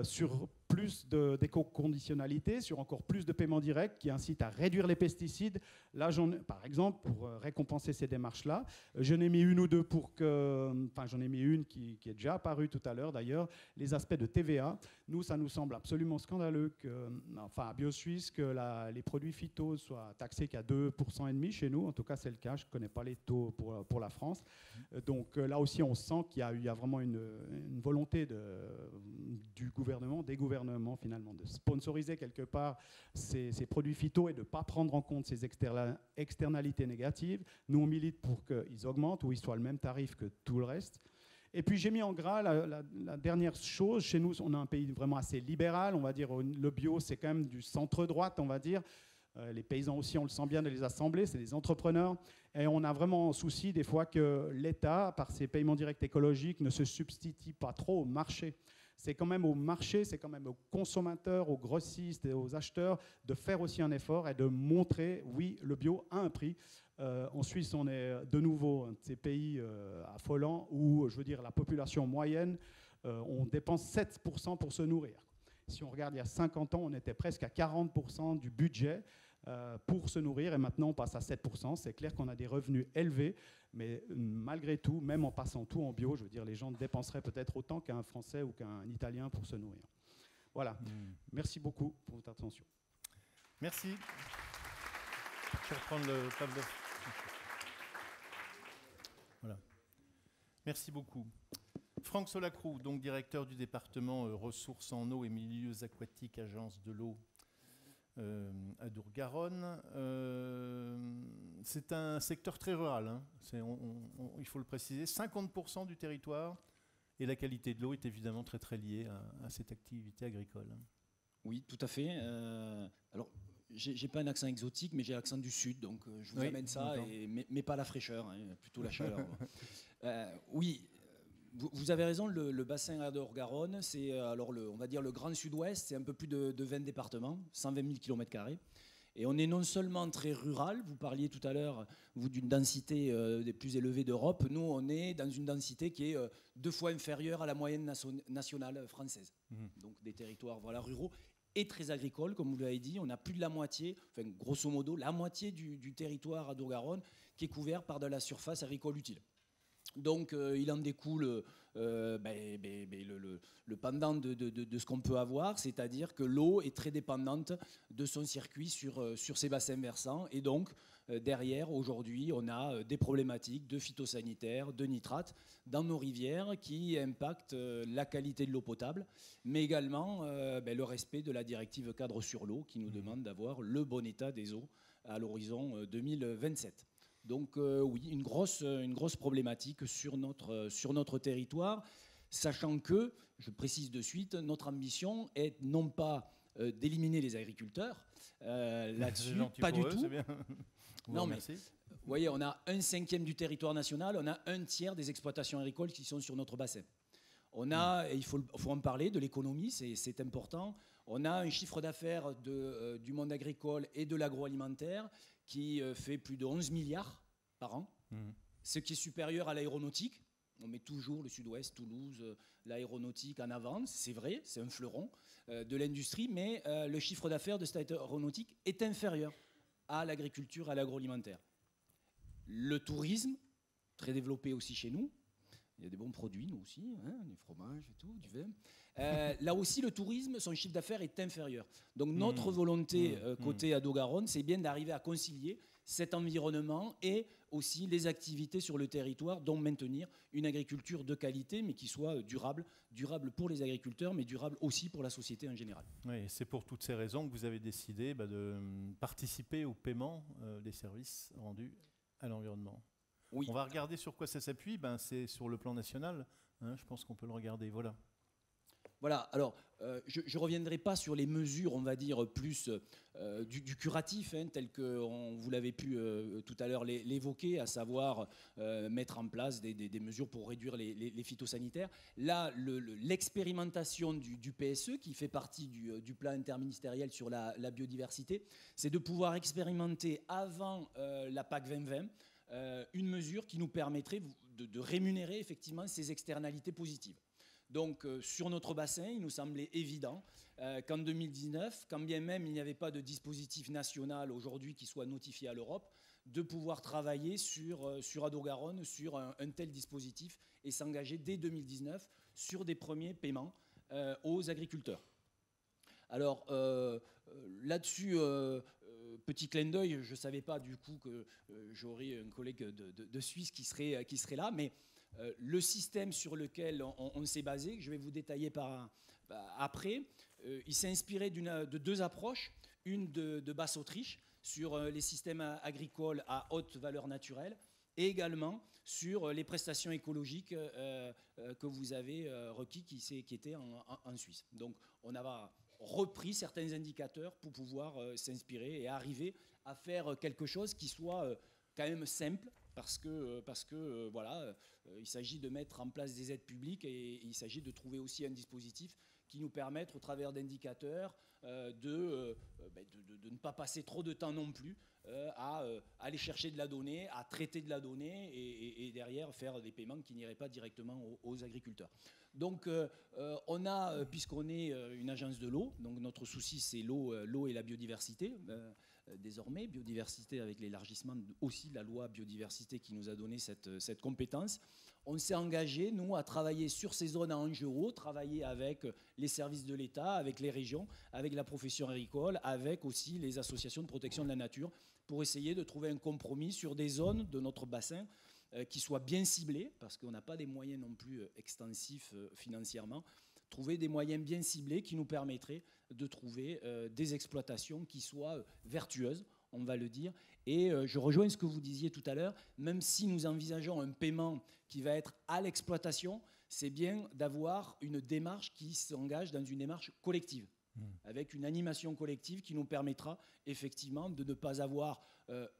sur plus d'éco-conditionnalité, sur encore plus de paiements directs qui incitent à réduire les pesticides. Là, par exemple, pour récompenser ces démarches-là, j'en ai mis une ou deux j'en ai mis une qui est déjà apparue tout à l'heure d'ailleurs, les aspects de TVA. Nous, ça nous semble absolument scandaleux à BioSuisse, que les produits phyto soient taxés qu'à 2,5% chez nous. En tout cas, c'est le cas. Je ne connais pas les taux pour la France. Donc là aussi, on sent qu'il y a vraiment une volonté du gouvernement, des gouvernements finalement, de sponsoriser quelque part ces produits phyto et de ne pas prendre en compte ces externalités négatives. Nous, on milite pour qu'ils augmentent ou ils soient le même tarif que tout le reste. Et puis j'ai mis en gras la dernière chose. Chez nous, on a un pays vraiment assez libéral, on va dire. Le bio, c'est quand même du centre-droite, on va dire. Les paysans aussi, on le sent bien dans les assemblées, c'est des entrepreneurs. Et on a vraiment souci des fois que l'État, par ses paiements directs écologiques, ne se substitue pas trop au marché. C'est quand même au marché, c'est quand même aux consommateurs, aux grossistes et aux acheteurs de faire aussi un effort et de montrer, oui, le bio a un prix. En Suisse, on est de nouveau un de ces pays affolants où, je veux dire, la population moyenne, on dépense 7% pour se nourrir. Si on regarde il y a 50 ans, on était presque à 40% du budget pour se nourrir, et maintenant on passe à 7%. C'est clair qu'on a des revenus élevés, mais malgré tout, même en passant tout en bio, je veux dire, les gens dépenseraient peut-être autant qu'un Français ou qu'un Italien pour se nourrir. Voilà. Merci beaucoup pour votre attention. Merci. Je vais reprendre le tableau. Voilà. Merci beaucoup. Franck Solacrou, donc directeur du département ressources en eau et milieux aquatiques, agence de l'eau à Dour-Garonne. C'est un secteur très rural, hein. Il faut le préciser. 50% du territoire et la qualité de l'eau est évidemment très très liée à cette activité agricole. Oui, tout à fait. Alors, j'ai pas un accent exotique, mais j'ai l'accent du sud, donc je vous amène ça, mais pas la fraîcheur, hein, plutôt la chaleur. Oui. Vous avez raison, le bassin à Dour-Garonne, c'est on va dire le grand sud-ouest, c'est un peu plus de 20 départements, 120 000 km². Et on est non seulement très rural, vous parliez tout à l'heure, vous, d'une densité des plus élevées d'Europe, nous on est dans une densité qui est 2 fois inférieure à la moyenne nationale française. Donc des territoires ruraux et très agricoles, comme vous l'avez dit. On a plus de la moitié, enfin grosso modo, la moitié du territoire à Dour-Garonne qui est couvert par de la surface agricole utile. Donc il en découle le pendant de ce qu'on peut avoir, c'est-à-dire que l'eau est très dépendante de son circuit sur ces bassins versants. Et donc derrière, aujourd'hui, on a des problématiques de phytosanitaires, de nitrates dans nos rivières qui impactent la qualité de l'eau potable, mais également le respect de la directive cadre sur l'eau qui nous demande d'avoir le bon état des eaux à l'horizon 2027. Donc oui, une grosse problématique sur notre territoire, sachant que, je précise de suite, notre ambition est non pas d'éliminer les agriculteurs, là-dessus, pas du tout. Non, mais vous voyez, on a 1/5 du territoire national, on a 1/3 des exploitations agricoles qui sont sur notre bassin. On a, et il faut en parler, de l'économie, c'est important. On a un chiffre d'affaires du monde agricole et de l'agroalimentaire qui fait plus de 11 milliards par an, ce qui est supérieur à l'aéronautique. On met toujours le sud-ouest, Toulouse, l'aéronautique en avant, c'est vrai, c'est un fleuron de l'industrie, mais le chiffre d'affaires de cette aéronautique est inférieur à l'agriculture, à l'agroalimentaire. Le tourisme, très développé aussi chez nous. Il y a des bons produits, nous aussi, hein, du fromage et tout, du vin. Là aussi, le tourisme, son chiffre d'affaires est inférieur. Donc notre volonté, côté Dour-Garonne, c'est bien d'arriver à concilier cet environnement et aussi les activités sur le territoire, dont maintenir une agriculture de qualité, mais qui soit durable pour les agriculteurs, mais durable aussi pour la société en général. Oui, c'est pour toutes ces raisons que vous avez décidé de participer au paiement des services rendus à l'environnement. Oui. On va regarder sur quoi ça s'appuie. C'est sur le plan national. Hein, je pense qu'on peut le regarder. Voilà. Voilà, alors je ne reviendrai pas sur les mesures, on va dire, plus du curatif, hein, tel que vous l'avez pu tout à l'heure l'évoquer, à savoir mettre en place des mesures pour réduire les phytosanitaires. Là, l'expérimentation du PSE, qui fait partie du plan interministériel sur la biodiversité, c'est de pouvoir expérimenter avant la PAC 2020 une mesure qui nous permettrait de rémunérer effectivement ces externalités positives. Donc sur notre bassin, il nous semblait évident qu'en 2019, quand bien même il n'y avait pas de dispositif national aujourd'hui qui soit notifié à l'Europe, de pouvoir travailler sur Dour-Garonne sur un tel dispositif et s'engager dès 2019 sur des premiers paiements aux agriculteurs. Alors là-dessus, petit clin d'œil, je ne savais pas du coup que j'aurais un collègue de Suisse qui serait là, mais le système sur lequel on s'est basé, que je vais vous détailler après, il s'est inspiré de 2 approches. Une de Basse-Autriche sur les systèmes agricoles à haute valeur naturelle et également sur les prestations écologiques que vous avez requis qui étaient en Suisse. Donc on a repris certains indicateurs pour pouvoir s'inspirer et arriver à faire quelque chose qui soit quand même simple, parce que voilà, il s'agit de mettre en place des aides publiques et il s'agit de trouver aussi un dispositif qui nous permette, au travers d'indicateurs, de ne pas passer trop de temps non plus à aller chercher de la donnée, à traiter de la donnée et derrière faire des paiements qui n'iraient pas directement aux agriculteurs. Donc on a, puisqu'on est une agence de l'eau, donc notre souci c'est l'eau et la biodiversité, désormais, biodiversité avec l'élargissement aussi de la loi biodiversité qui nous a donné cette compétence. On s'est engagé, nous, à travailler sur ces zones à enjeux hauts, travailler avec les services de l'État, avec les régions, avec la profession agricole, avec aussi les associations de protection de la nature, pour essayer de trouver un compromis sur des zones de notre bassin qui soient bien ciblées, parce qu'on n'a pas des moyens non plus extensifs financièrement, trouver des moyens bien ciblés qui nous permettraient de trouver des exploitations qui soient vertueuses, on va le dire. Et je rejoins ce que vous disiez tout à l'heure, même si nous envisageons un paiement qui va être à l'exploitation, c'est bien d'avoir une démarche qui s'engage dans une démarche collective, avec une animation collective qui nous permettra effectivement de ne pas avoir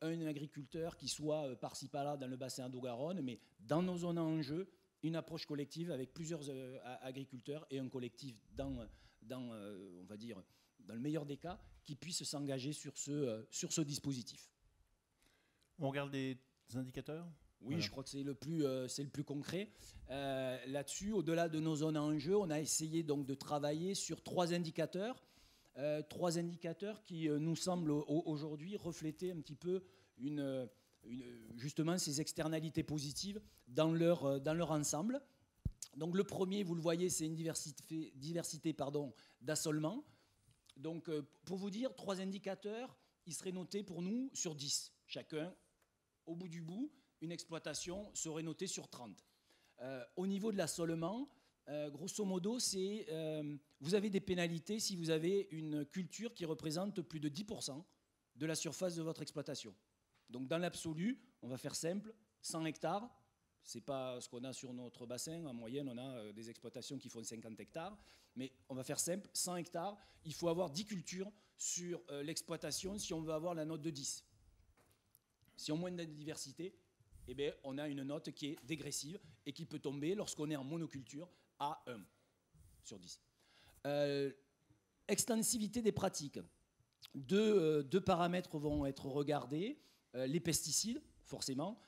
un agriculteur qui soit par-ci par-là dans le bassin d'Eau-Garonne, mais dans nos zones à enjeu, une approche collective avec plusieurs agriculteurs et un collectif on va dire, dans le meilleur des cas, qui puisse s'engager sur ce dispositif. On regarde des indicateurs ? Oui, voilà. Je crois que c'est le plus concret. Là-dessus, au-delà de nos zones à enjeu, on a essayé donc de travailler sur trois indicateurs qui nous semblent aujourd'hui refléter un petit peu justement ces externalités positives dans leur ensemble. Donc le premier, vous le voyez, c'est une diversité d'assolement. Donc pour vous dire, 3 indicateurs, ils seraient notés pour nous sur 10. Chacun, au bout du bout, une exploitation serait notée sur 30. Au niveau de l'assolement, grosso modo, vous avez des pénalités si vous avez une culture qui représente plus de 10% de la surface de votre exploitation. Donc dans l'absolu, on va faire simple, 100 hectares, ce n'est pas ce qu'on a sur notre bassin. En moyenne, on a des exploitations qui font 50 hectares. Mais on va faire simple, 100 hectares, il faut avoir 10 cultures sur l'exploitation si on veut avoir la note de 10. Si on manque de diversité, eh bien, on a une note qui est dégressive et qui peut tomber, lorsqu'on est en monoculture, à 1 sur 10. Extensivité des pratiques. Deux paramètres vont être regardés. Les pesticides, forcément.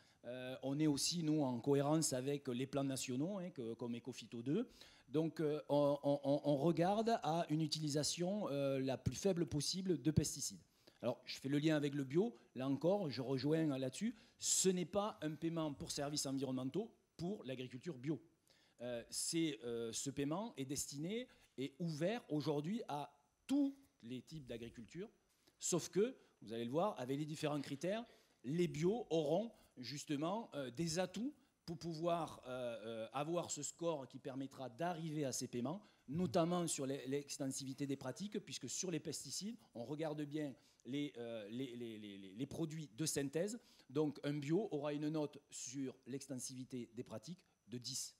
On est aussi, nous, en cohérence avec les plans nationaux, comme Ecophyto 2. Donc, on regarde à une utilisation la plus faible possible de pesticides. Alors, je fais le lien avec le bio. Là encore, je rejoins là-dessus. Ce n'est pas un paiement pour services environnementaux pour l'agriculture bio. Ce paiement est destiné et ouvert aujourd'hui à tous les types d'agriculture, sauf que, vous allez le voir, avec les différents critères, les bio auront justement des atouts pour pouvoir avoir ce score qui permettra d'arriver à ces paiements, notamment sur l'extensivité des pratiques, puisque sur les pesticides, on regarde bien les produits de synthèse. Donc un bio aura une note sur l'extensivité des pratiques de 10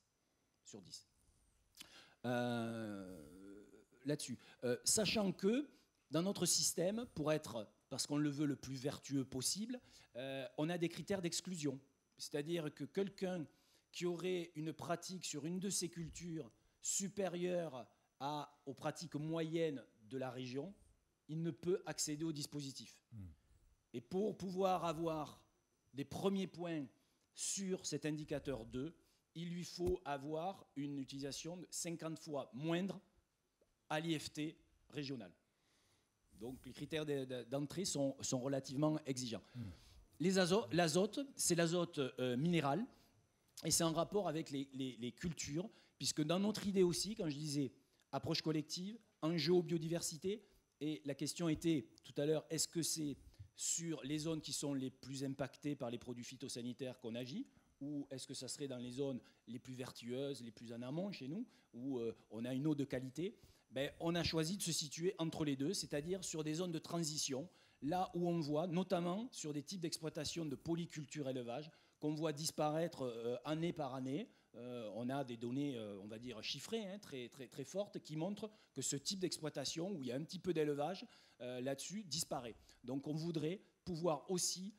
sur 10. Là-dessus. Sachant que dans notre système, pour être, parce qu'on le veut le plus vertueux possible, on a des critères d'exclusion. C'est-à-dire que quelqu'un qui aurait une pratique sur une de ces cultures supérieure aux pratiques moyennes de la région, il ne peut accéder au dispositif. Et pour pouvoir avoir des premiers points sur cet indicateur 2, il lui faut avoir une utilisation de 50 fois moindre à l'IFT régional. Donc les critères d'entrée sont relativement exigeants. L'azote, c'est l'azote minéral, et c'est en rapport avec les cultures, puisque dans notre idée aussi, quand je disais approche collective, enjeu biodiversité, et la question était tout à l'heure, est-ce que c'est sur les zones qui sont les plus impactées par les produits phytosanitaires qu'on agit, ou est-ce que ça serait dans les zones les plus vertueuses, les plus en amont chez nous, où on a une eau de qualité? On a choisi de se situer entre les deux, c'est-à-dire sur des zones de transition, là où on voit, notamment sur des types d'exploitation de polyculture élevage, qu'on voit disparaître année par année. On a des données, on va dire, chiffrées, très, très, très fortes, qui montrent que ce type d'exploitation, où il y a un petit peu d'élevage, là-dessus, disparaît. Donc on voudrait pouvoir aussi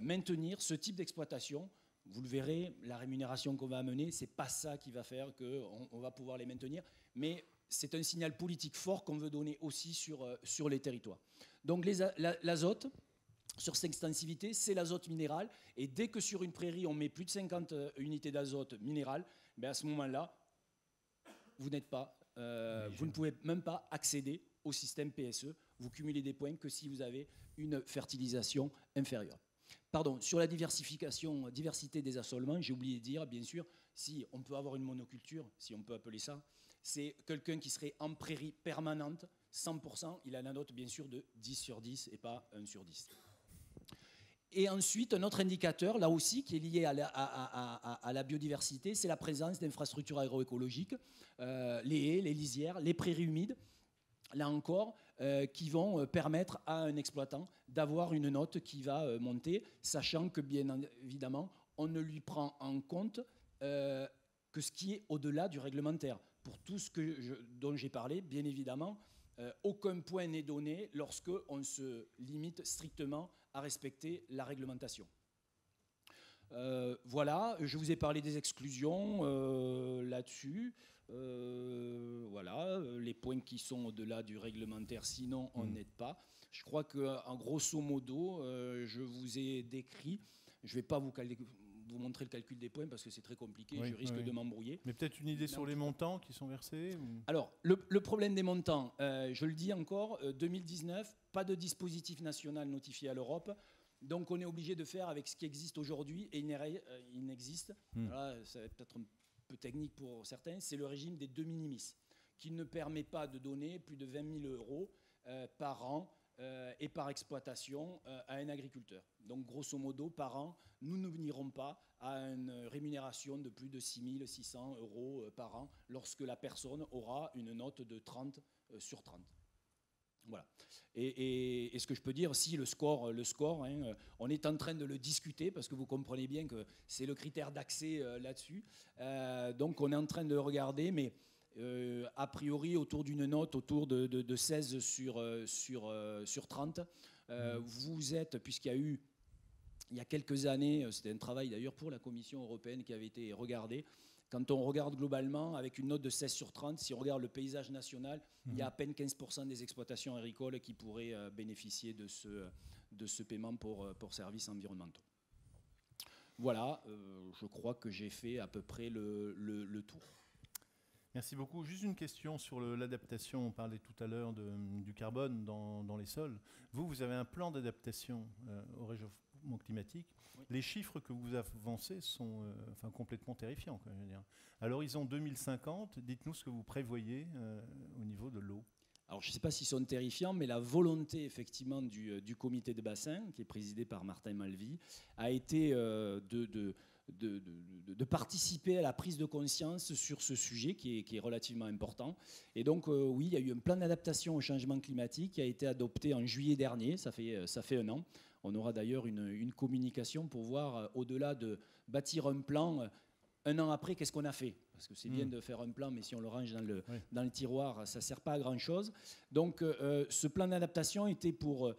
maintenir ce type d'exploitation. Vous le verrez, la rémunération qu'on va amener, ce n'est pas ça qui va faire qu'on va pouvoir les maintenir, mais c'est un signal politique fort qu'on veut donner aussi sur les territoires. Donc l'azote, sur cette extensivité, c'est l'azote minéral. Et dès que sur une prairie, on met plus de 50 unités d'azote minéral, à ce moment-là, vous ne pouvez même pas accéder au système PSE. Vous cumulez des points que si vous avez une fertilisation inférieure. Pardon, sur la diversité des assolements, j'ai oublié de dire, bien sûr, si on peut avoir une monoculture, si on peut appeler ça, c'est quelqu'un qui serait en prairie permanente, 100%, il a la note bien sûr de 10 sur 10 et pas 1 sur 10. Et ensuite, un autre indicateur, là aussi, qui est lié à la biodiversité, c'est la présence d'infrastructures agroécologiques, les haies, les lisières, les prairies humides, là encore, qui vont permettre à un exploitant d'avoir une note qui va monter, sachant que, bien évidemment, on ne lui prend en compte que ce qui est au-delà du réglementaire. Pour tout ce dont j'ai parlé, bien évidemment, aucun point n'est donné lorsque on se limite strictement à respecter la réglementation. Voilà, je vous ai parlé des exclusions là-dessus. Voilà, les points qui sont au-delà du réglementaire, sinon on n'aide pas. Je crois qu'en grosso modo, je vous ai décrit, je ne vais pas vous montrer le calcul des points parce que c'est très compliqué, je risque de m'embrouiller. Mais peut-être une idée sur les montants qui sont versés Alors, le problème des montants, je le dis encore, 2019, pas de dispositif national notifié à l'Europe, donc on est obligé de faire avec ce qui existe aujourd'hui, et il n'existe, voilà, ça va être peut-être un peu technique pour certains, c'est le régime des de minimis, qui ne permet pas de donner plus de 20 000 euros par an et par exploitation à un agriculteur. Donc grosso modo, par an, nous ne n'irons pas à une rémunération de plus de 6 600 euros par an lorsque la personne aura une note de 30 sur 30. Voilà. Et ce que je peux dire, si le score hein, on est en train de le discuter parce que vous comprenez bien que c'est le critère d'accès là-dessus. Donc on est en train de le regarder, mais a priori autour d'une note autour de 16 sur 30. Vous êtes, puisqu'il y a eu, il y a quelques années, c'était un travail d'ailleurs pour la Commission européenne qui avait été regardé, quand on regarde globalement, avec une note de 16 sur 30, si on regarde le paysage national, il y a à peine 15% des exploitations agricoles qui pourraient bénéficier de ce paiement pour services environnementaux. Voilà, je crois que j'ai fait à peu près le tour. Merci beaucoup. Juste une question sur l'adaptation. On parlait tout à l'heure du carbone dans les sols. Vous avez un plan d'adaptation au réchauffement climatique. Oui. Les chiffres que vous avancez sont complètement terrifiants. Quoi, je veux dire. À l'horizon 2050, dites-nous ce que vous prévoyez au niveau de l'eau. Alors, je ne sais pas s'ils sont terrifiants, mais la volonté effectivement du comité de bassin, qui est présidé par Martin Malvy, a été de participer à la prise de conscience sur ce sujet qui est relativement important. Et donc, oui, il y a eu un plan d'adaptation au changement climatique qui a été adopté en juillet dernier, ça fait un an. On aura d'ailleurs une communication pour voir, au-delà de bâtir un plan, un an après, qu'est-ce qu'on a fait. Parce que c'est bien de faire un plan, mais si on le range dans le tiroir, ça ne sert pas à grand-chose. Donc, ce plan d'adaptation était pour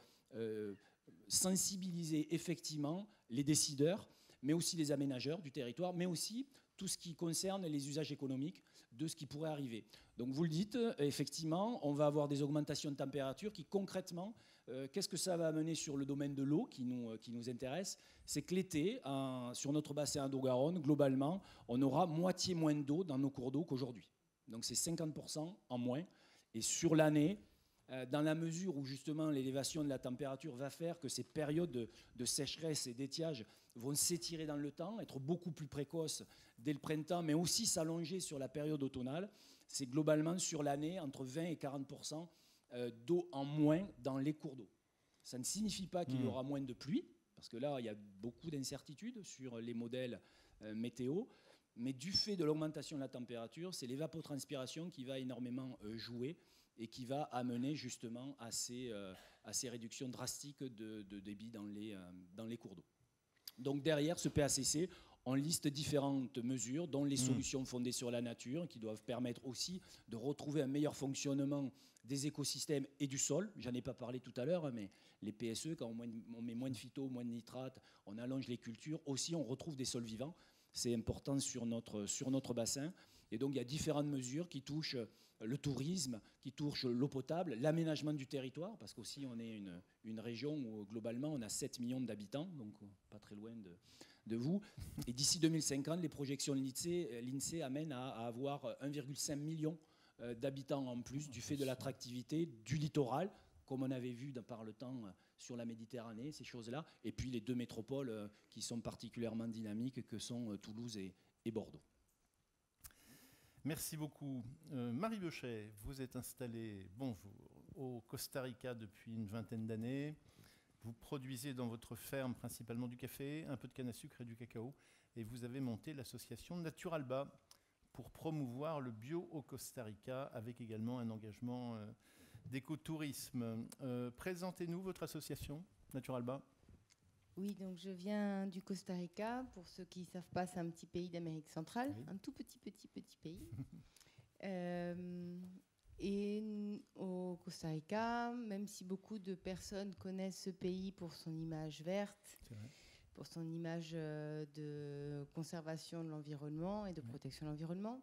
sensibiliser effectivement les décideurs, mais aussi les aménageurs du territoire, mais aussi tout ce qui concerne les usages économiques de ce qui pourrait arriver. Donc vous le dites, effectivement, on va avoir des augmentations de température qui concrètement, qu'est-ce que ça va amener sur le domaine de l'eau qui nous intéresse? C'est que l'été, sur notre bassin d'Eau-Garonne, globalement, on aura moitié moins d'eau dans nos cours d'eau qu'aujourd'hui. Donc c'est 50% en moins. Et sur l'année, dans la mesure où justement l'élévation de la température va faire que ces périodes de sécheresse et d'étiage vont s'étirer dans le temps, être beaucoup plus précoces dès le printemps, mais aussi s'allonger sur la période automnale, c'est globalement sur l'année entre 20 et 40% d'eau en moins dans les cours d'eau. Ça ne signifie pas qu'il y aura moins de pluie, parce que là, il y a beaucoup d'incertitudes sur les modèles météo, mais du fait de l'augmentation de la température, c'est l'évapotranspiration qui va énormément jouer et qui va amener justement à ces réductions drastiques de débit dans les cours d'eau. Donc derrière ce PACC, on liste différentes mesures, dont les solutions fondées sur la nature, qui doivent permettre aussi de retrouver un meilleur fonctionnement des écosystèmes et du sol. J'en ai pas parlé tout à l'heure, mais les PSE, quand on met moins de phyto, moins de nitrates, on allonge les cultures. Aussi, on retrouve des sols vivants. C'est important sur notre bassin. Et donc, il y a différentes mesures qui touchent le tourisme, qui touchent l'eau potable, l'aménagement du territoire, parce qu'aussi, on est une région où, globalement, on a 7 millions d'habitants, donc pas très loin de vous. Et d'ici 2050, les projections de l'INSEE amènent à avoir 1,5 million d'habitants en plus, du fait de l'attractivité du littoral, comme on avait vu par le temps sur la Méditerranée, ces choses-là, et puis les deux métropoles qui sont particulièrement dynamiques, que sont Toulouse et Bordeaux. Merci beaucoup. Marie Beuchet, vous êtes installée au Costa Rica depuis une vingtaine d'années. Vous produisez dans votre ferme principalement du café, un peu de canne à sucre et du cacao, et vous avez monté l'association Naturalba pour promouvoir le bio au Costa Rica, avec également un engagement d'écotourisme. Présentez-nous votre association Naturalba. Oui, donc je viens du Costa Rica. Pour ceux qui ne savent pas, c'est un petit pays d'Amérique centrale, un tout petit pays. Et au Costa Rica, même si beaucoup de personnes connaissent ce pays pour son image verte, pour son image de conservation de l'environnement et de protection de l'environnement,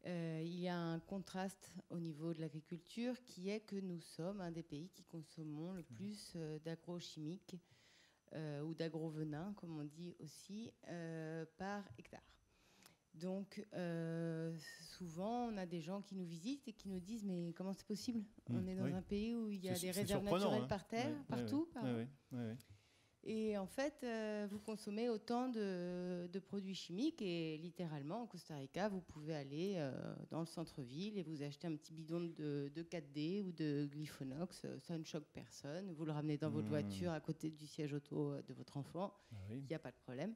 il y a un contraste au niveau de l'agriculture qui est que nous sommes un des pays qui consommons le plus d'agrochimiques ou d'agrovenins, comme on dit aussi, par hectare. Donc, souvent, on a des gens qui nous visitent et qui nous disent « Mais comment c'est possible ? On est dans un pays où il y a des réserves naturelles par terre, partout. » Et en fait, vous consommez autant de produits chimiques et littéralement, au Costa Rica, vous pouvez aller dans le centre-ville et vous acheter un petit bidon de 4D ou de glyphonox. Ça ne choque personne. Vous le ramenez dans votre voiture à côté du siège auto de votre enfant. Il n'y a pas de problème.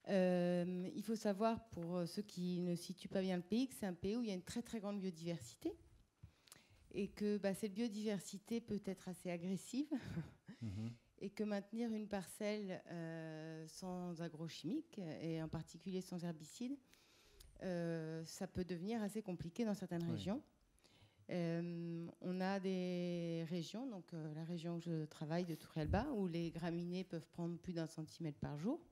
Il faut savoir, pour ceux qui ne situent pas bien le pays, que c'est un pays où il y a une très très grande biodiversité et que cette biodiversité peut être assez agressive. Et que maintenir une parcelle sans agrochimiques, et en particulier sans herbicides, ça peut devenir assez compliqué dans certaines régions. On a des régions, donc la région où je travaille de Turrialba, où les graminées peuvent prendre plus d'1 centimètre par jour.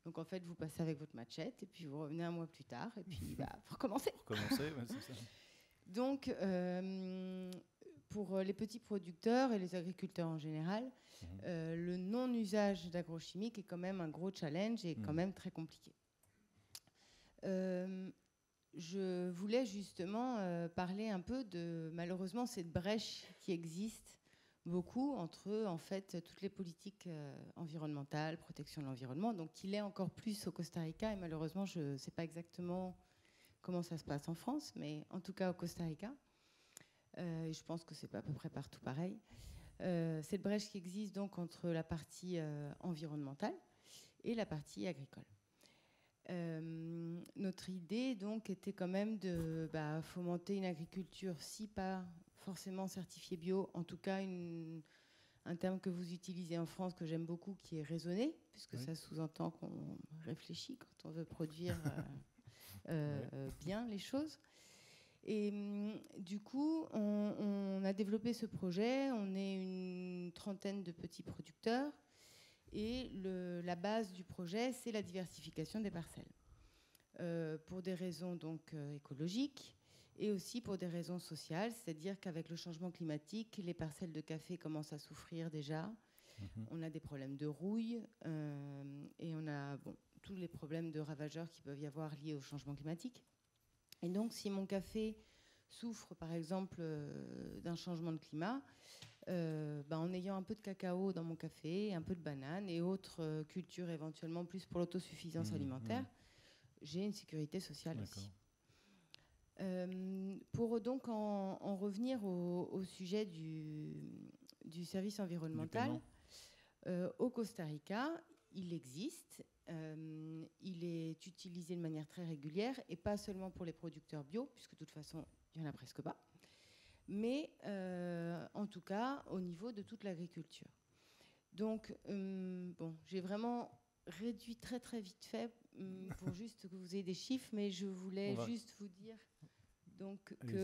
Donc en fait, vous passez avec votre machette, et puis vous revenez 1 mois plus tard, et puis faut recommencer. C'est ça. Donc, pour les petits producteurs et les agriculteurs en général, le non-usage d'agrochimiques est quand même un gros challenge et quand même très compliqué. Je voulais justement parler un peu de, malheureusement, cette brèche qui existe beaucoup entre, en fait, toutes les politiques environnementales, protection de l'environnement. Donc, il est encore plus au Costa Rica, et malheureusement, je ne sais pas exactement comment ça se passe en France, mais en tout cas au Costa Rica. Et je pense que c'est à peu près partout pareil. Cette brèche qui existe donc entre la partie environnementale et la partie agricole. Notre idée donc était quand même de fomenter une agriculture, si pas forcément certifiée bio, en tout cas un terme que vous utilisez en France que j'aime beaucoup, qui est raisonné, puisque ça sous-entend qu'on réfléchit quand on veut produire bien les choses. Et du coup, on a développé ce projet. On est une trentaine de petits producteurs. Et la base du projet, c'est la diversification des parcelles. Pour des raisons donc écologiques et aussi pour des raisons sociales. C'est-à-dire qu'avec le changement climatique, les parcelles de café commencent à souffrir déjà. On a des problèmes de rouille et on a tous les problèmes de ravageurs qui peuvent y avoir liés au changement climatique. Et donc, si mon café souffre, par exemple, d'un changement de climat, en ayant un peu de cacao dans mon café, un peu de banane et autres cultures éventuellement plus pour l'autosuffisance alimentaire, j'ai une sécurité sociale aussi. Pour donc en revenir au sujet du service environnemental, au Costa Rica, il existe. Il est utilisé de manière très régulière et pas seulement pour les producteurs bio, puisque de toute façon, il n'y en a presque pas, mais en tout cas au niveau de toute l'agriculture. Donc, j'ai vraiment réduit très très vite fait pour juste que vous ayez des chiffres, mais je voulais juste vous dire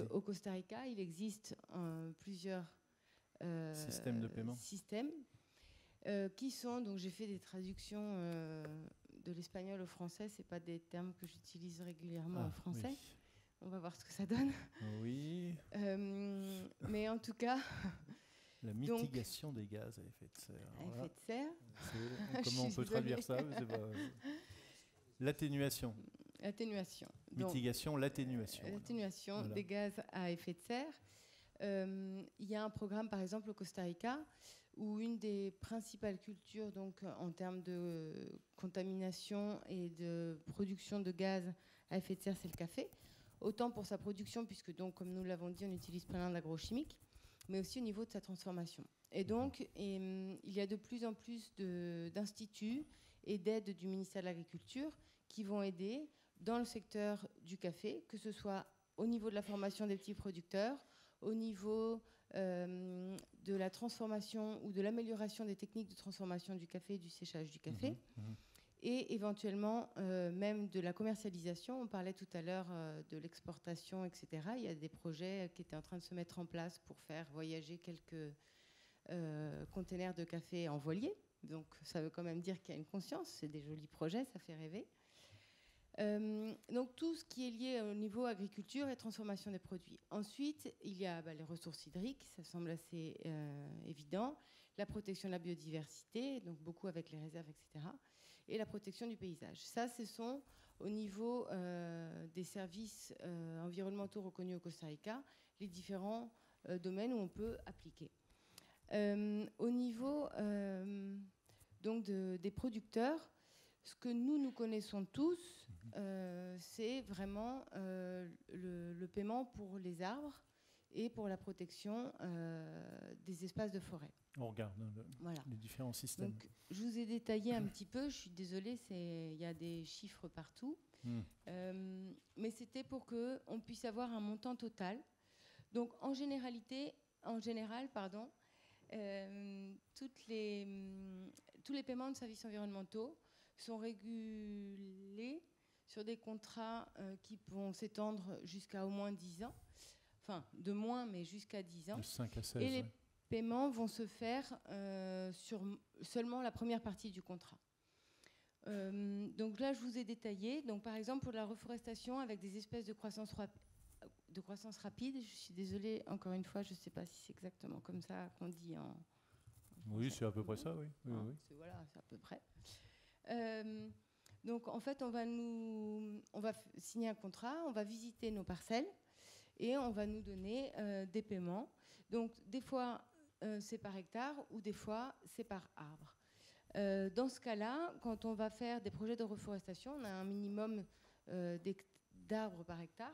qu'au Costa Rica, il existe plusieurs systèmes de paiement. Qui sont, donc j'ai fait des traductions de l'espagnol au français, c'est pas des termes que j'utilise régulièrement en français. Oui. On va voir ce que ça donne. Oui. Mais en tout cas... La mitigation des gaz à effet de serre. À effet de serre. Comment on peut traduire ça? L'atténuation. Atténuation. Mitigation, l'atténuation. L'atténuation Voilà. des gaz à effet de serre. Il y a un programme, par exemple, au Costa Rica, où une des principales cultures, donc, en termes de contamination et de production de gaz à effet de serre, c'est le café. Autant pour sa production, puisque, donc, comme nous l'avons dit, on utilise plein d'agrochimiques, mais aussi au niveau de sa transformation. Et donc, il y a de plus en plus d'instituts et d'aides du ministère de l'Agriculture qui vont aider dans le secteur du café, que ce soit au niveau de la formation des petits producteurs, au niveau de la transformation ou de l'amélioration des techniques de transformation du café et du séchage du café, et éventuellement même de la commercialisation. On parlait tout à l'heure de l'exportation, etc. Il y a des projets qui étaient en train de se mettre en place pour faire voyager quelques containers de café en voilier. Donc ça veut quand même dire qu'il y a une conscience. C'est des jolis projets, ça fait rêver. Donc tout ce qui est lié au niveau agriculture et transformation des produits. Ensuite, il y a les ressources hydriques, ça semble assez évident, la protection de la biodiversité, donc beaucoup avec les réserves, etc., et la protection du paysage. Ça, ce sont au niveau des services environnementaux reconnus au Costa Rica, les différents domaines où on peut appliquer. Au niveau donc des producteurs, ce que nous connaissons tous, c'est vraiment le paiement pour les arbres et pour la protection des espaces de forêt. On regarde voilà. les différents systèmes. Donc, je vous ai détaillé un petit peu, je suis désolée, il y a des chiffres partout, mais c'était pour qu'on puisse avoir un montant total. Donc, en général, tous les paiements de services environnementaux sont régulés sur des contrats qui vont s'étendre jusqu'à au moins 10 ans. Enfin, de moins, mais jusqu'à 10 ans. De 5 à 16, et les paiements vont se faire sur seulement la première partie du contrat. Donc là, je vous ai détaillé. Donc, par exemple, pour la reforestation avec des espèces de croissance rapide, je suis désolée, encore une fois, je ne sais pas si c'est exactement comme ça qu'on dit en oui, c'est à peu près ça, oui. Oui. Voilà, c'est à peu près. Donc, en fait, on va signer un contrat, on va visiter nos parcelles et on va nous donner des paiements. Donc, des fois, c'est par hectare ou des fois, c'est par arbre. Dans ce cas-là, quand on va faire des projets de reforestation, on a un minimum d'arbres par hectare,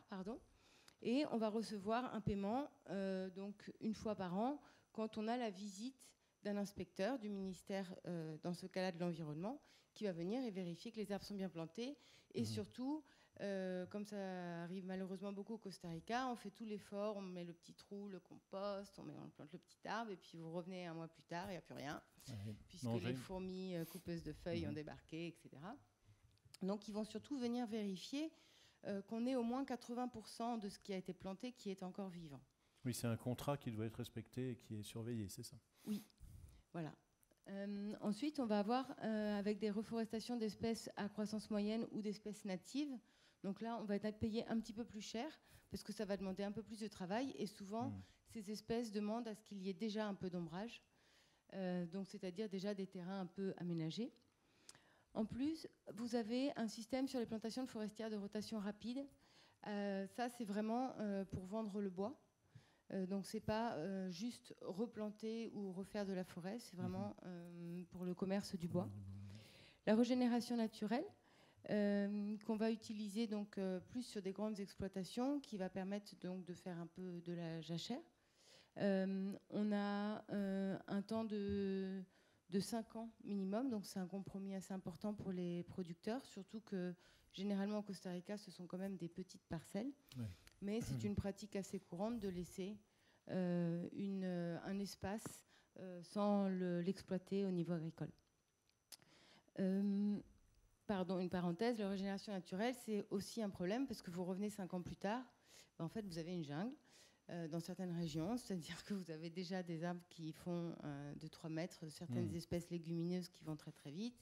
et on va recevoir un paiement donc une fois par an quand on a la visite d'un inspecteur du ministère, dans ce cas-là de l'environnement, qui va venir et vérifier que les arbres sont bien plantés. Et surtout, comme ça arrive malheureusement beaucoup au Costa Rica, on fait tout l'effort, on met le petit trou, le compost, on plante le petit arbre, et puis vous revenez un mois plus tard, il n'y a plus rien, puisque les fourmis coupeuses de feuilles ont débarqué, etc. Donc ils vont surtout venir vérifier qu'on ait au moins 80% de ce qui a été planté qui est encore vivant. Oui, c'est un contrat qui doit être respecté et qui est surveillé, c'est ça? Oui, voilà. Ensuite, on va avoir avec des reforestations d'espèces à croissance moyenne ou d'espèces natives. Donc là, on va être payé un petit peu plus cher parce que ça va demander un peu plus de travail. Et souvent, ces espèces demandent à ce qu'il y ait déjà un peu d'ombrage, donc c'est-à-dire déjà des terrains un peu aménagés. En plus, vous avez un système sur les plantations de forestières de rotation rapide. Ça, c'est vraiment pour vendre le bois. Donc, ce n'est pas juste replanter ou refaire de la forêt, c'est vraiment pour le commerce du bois. La régénération naturelle, qu'on va utiliser donc, plus sur des grandes exploitations, qui va permettre donc, de faire un peu de la jachère. On a un temps de 5 ans minimum, donc c'est un compromis assez important pour les producteurs, surtout que généralement au Costa Rica, ce sont quand même des petites parcelles. Ouais. Mais c'est une pratique assez courante de laisser un espace sans l'exploiter au niveau agricole. Pardon, une parenthèse, la régénération naturelle, c'est aussi un problème parce que vous revenez 5 ans plus tard, en fait, vous avez une jungle dans certaines régions, c'est-à-dire que vous avez déjà des arbres qui font de 3 mètres, certaines espèces légumineuses qui vont très très vite.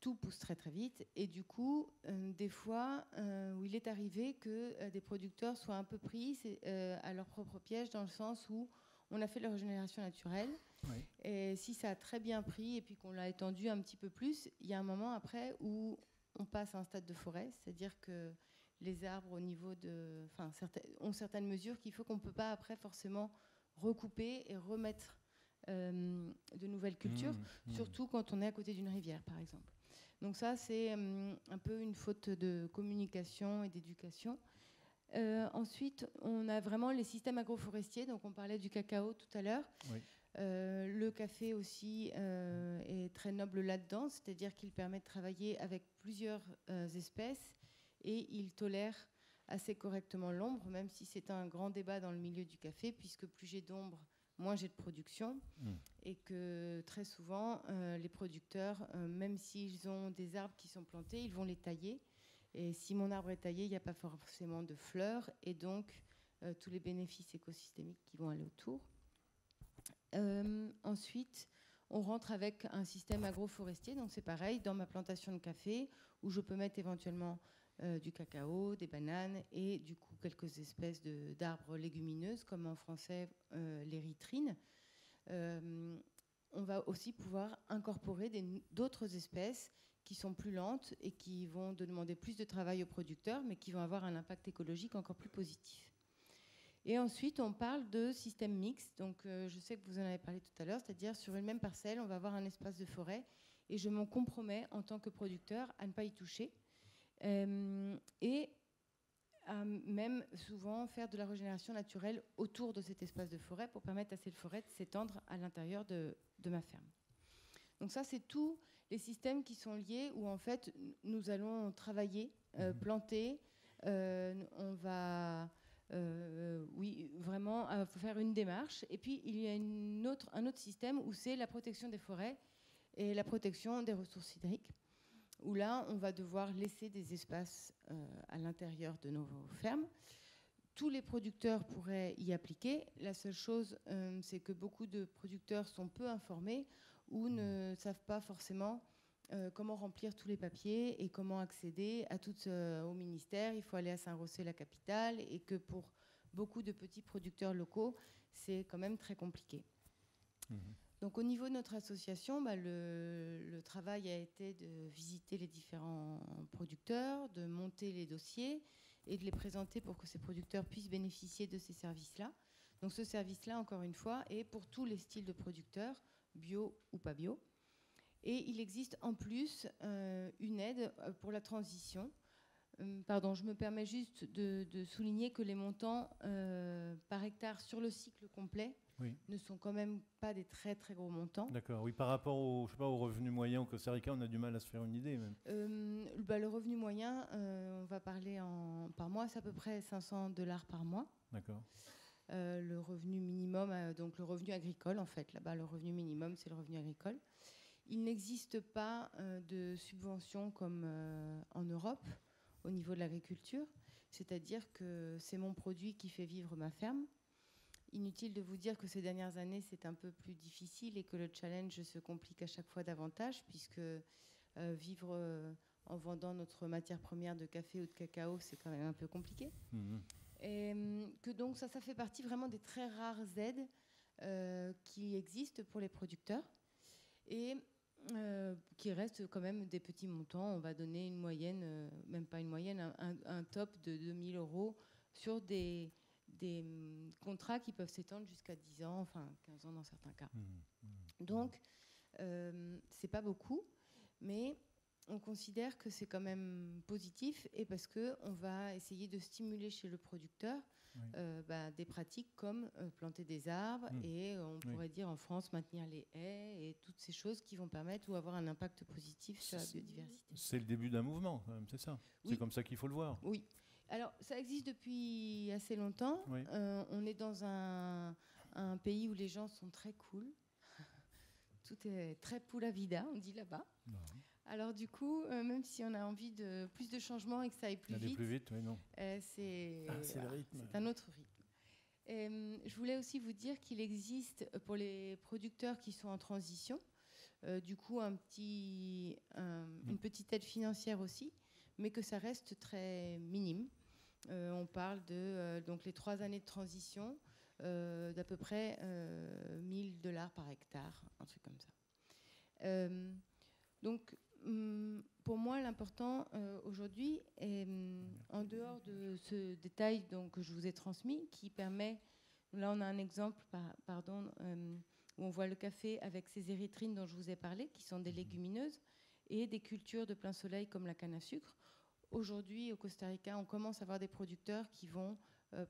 Tout pousse très très vite et du coup, des fois, où il est arrivé que des producteurs soient un peu pris à leur propre piège dans le sens où on a fait la régénération naturelle et si ça a très bien pris et puis qu'on l'a étendu un petit peu plus, il y a un moment après où on passe à un stade de forêt, c'est-à-dire que les arbres ont certaines mesures qu'il faut qu'on ne peut pas après forcément recouper et remettre de nouvelles cultures, surtout quand on est à côté d'une rivière, par exemple. Donc ça, c'est un peu une faute de communication et d'éducation. Ensuite, on a vraiment les systèmes agroforestiers. Donc on parlait du cacao tout à l'heure. Oui. Le café aussi est très noble là-dedans, c'est-à-dire qu'il permet de travailler avec plusieurs espèces et il tolère assez correctement l'ombre, même si c'est un grand débat dans le milieu du café, puisque plus j'ai d'ombre, moins j'ai de production, et que très souvent, les producteurs, même s'ils ont des arbres qui sont plantés, ils vont les tailler. Et si mon arbre est taillé, il n'y a pas forcément de fleurs, et donc tous les bénéfices écosystémiques qui vont aller autour. Ensuite, on rentre avec un système agroforestier, donc c'est pareil, dans ma plantation de café, où je peux mettre éventuellement du cacao, des bananes et du coup quelques espèces d'arbres légumineuses, comme en français l'érythrine. On va aussi pouvoir incorporer d'autres espèces qui sont plus lentes et qui vont demander plus de travail aux producteurs, mais qui vont avoir un impact écologique encore plus positif. Et ensuite, on parle de système mixte. Donc, je sais que vous en avez parlé tout à l'heure, c'est-à-dire sur une même parcelle, on va avoir un espace de forêt et je m'en compromets en tant que producteur à ne pas y toucher. Et à même souvent faire de la régénération naturelle autour de cet espace de forêt pour permettre à cette forêt de s'étendre à l'intérieur de ma ferme. Donc ça, c'est tous les systèmes qui sont liés où en fait, nous allons travailler, planter, on va... oui, vraiment faire une démarche. Et puis, il y a un autre système où c'est la protection des forêts et la protection des ressources hydriques, où là, on va devoir laisser des espaces à l'intérieur de nos fermes. Tous les producteurs pourraient y appliquer. La seule chose, c'est que beaucoup de producteurs sont peu informés ou ne savent pas forcément comment remplir tous les papiers et comment accéder à au ministère. Il faut aller à Saint-Rossé, la capitale, et que pour beaucoup de petits producteurs locaux, c'est quand même très compliqué. Donc au niveau de notre association, le travail a été de visiter les différents producteurs, de monter les dossiers et de les présenter pour que ces producteurs puissent bénéficier de ces services-là. Donc ce service-là, encore une fois, est pour tous les styles de producteurs, bio ou pas bio. Et il existe en plus une aide pour la transition. Pardon, je me permets juste de souligner que les montants par hectare sur le cycle complet ne sont quand même pas des très très gros montants. D'accord, oui, par rapport au revenu moyen au Costa Rica, on a du mal à se faire une idée même. Le revenu moyen, on va parler par mois, c'est à peu près $500 par mois. D'accord. Le revenu minimum, donc le revenu agricole en fait, là-bas le revenu minimum c'est le revenu agricole. Il n'existe pas de subvention comme en Europe au niveau de l'agriculture, c'est-à-dire que c'est mon produit qui fait vivre ma ferme. Inutile de vous dire que ces dernières années, c'est un peu plus difficile et que le challenge se complique à chaque fois davantage, puisque vivre en vendant notre matière première de café ou de cacao, c'est quand même un peu compliqué. Et que donc ça fait partie vraiment des très rares aides qui existent pour les producteurs et qui restent quand même des petits montants. On va donner une moyenne, même pas une moyenne, un top de 2 000 € sur des contrats qui peuvent s'étendre jusqu'à 10 ans, enfin 15 ans dans certains cas. Donc, c'est pas beaucoup, mais on considère que c'est quand même positif et parce qu'on va essayer de stimuler chez le producteur des pratiques comme planter des arbres et on pourrait dire en France maintenir les haies et toutes ces choses qui vont permettre ou avoir un impact positif sur la biodiversité. C'est le début d'un mouvement, quand même, c'est ça. Oui. C'est comme ça qu'il faut le voir. Oui. Alors, ça existe depuis assez longtemps. Oui. On est dans un pays où les gens sont très cool. Tout est très pura vida, on dit là-bas. Non. Alors du coup, même si on a envie de plus de changements et que ça aille plus vite, oui, non. C'est rythme. C'est un autre rythme. Je voulais aussi vous dire qu'il existe pour les producteurs qui sont en transition, du coup une petite aide financière aussi, mais que ça reste très minime. On parle de donc les 3 années de transition d'à peu près $1 000 par hectare, un truc comme ça. Donc pour moi, l'important aujourd'hui est, en dehors de ce détail donc, que je vous ai transmis, qui permet, là on a un exemple, où on voit le café avec ces érythrines dont je vous ai parlé, qui sont des légumineuses, et des cultures de plein soleil comme la canne à sucre. Aujourd'hui, au Costa Rica, on commence à avoir des producteurs qui vont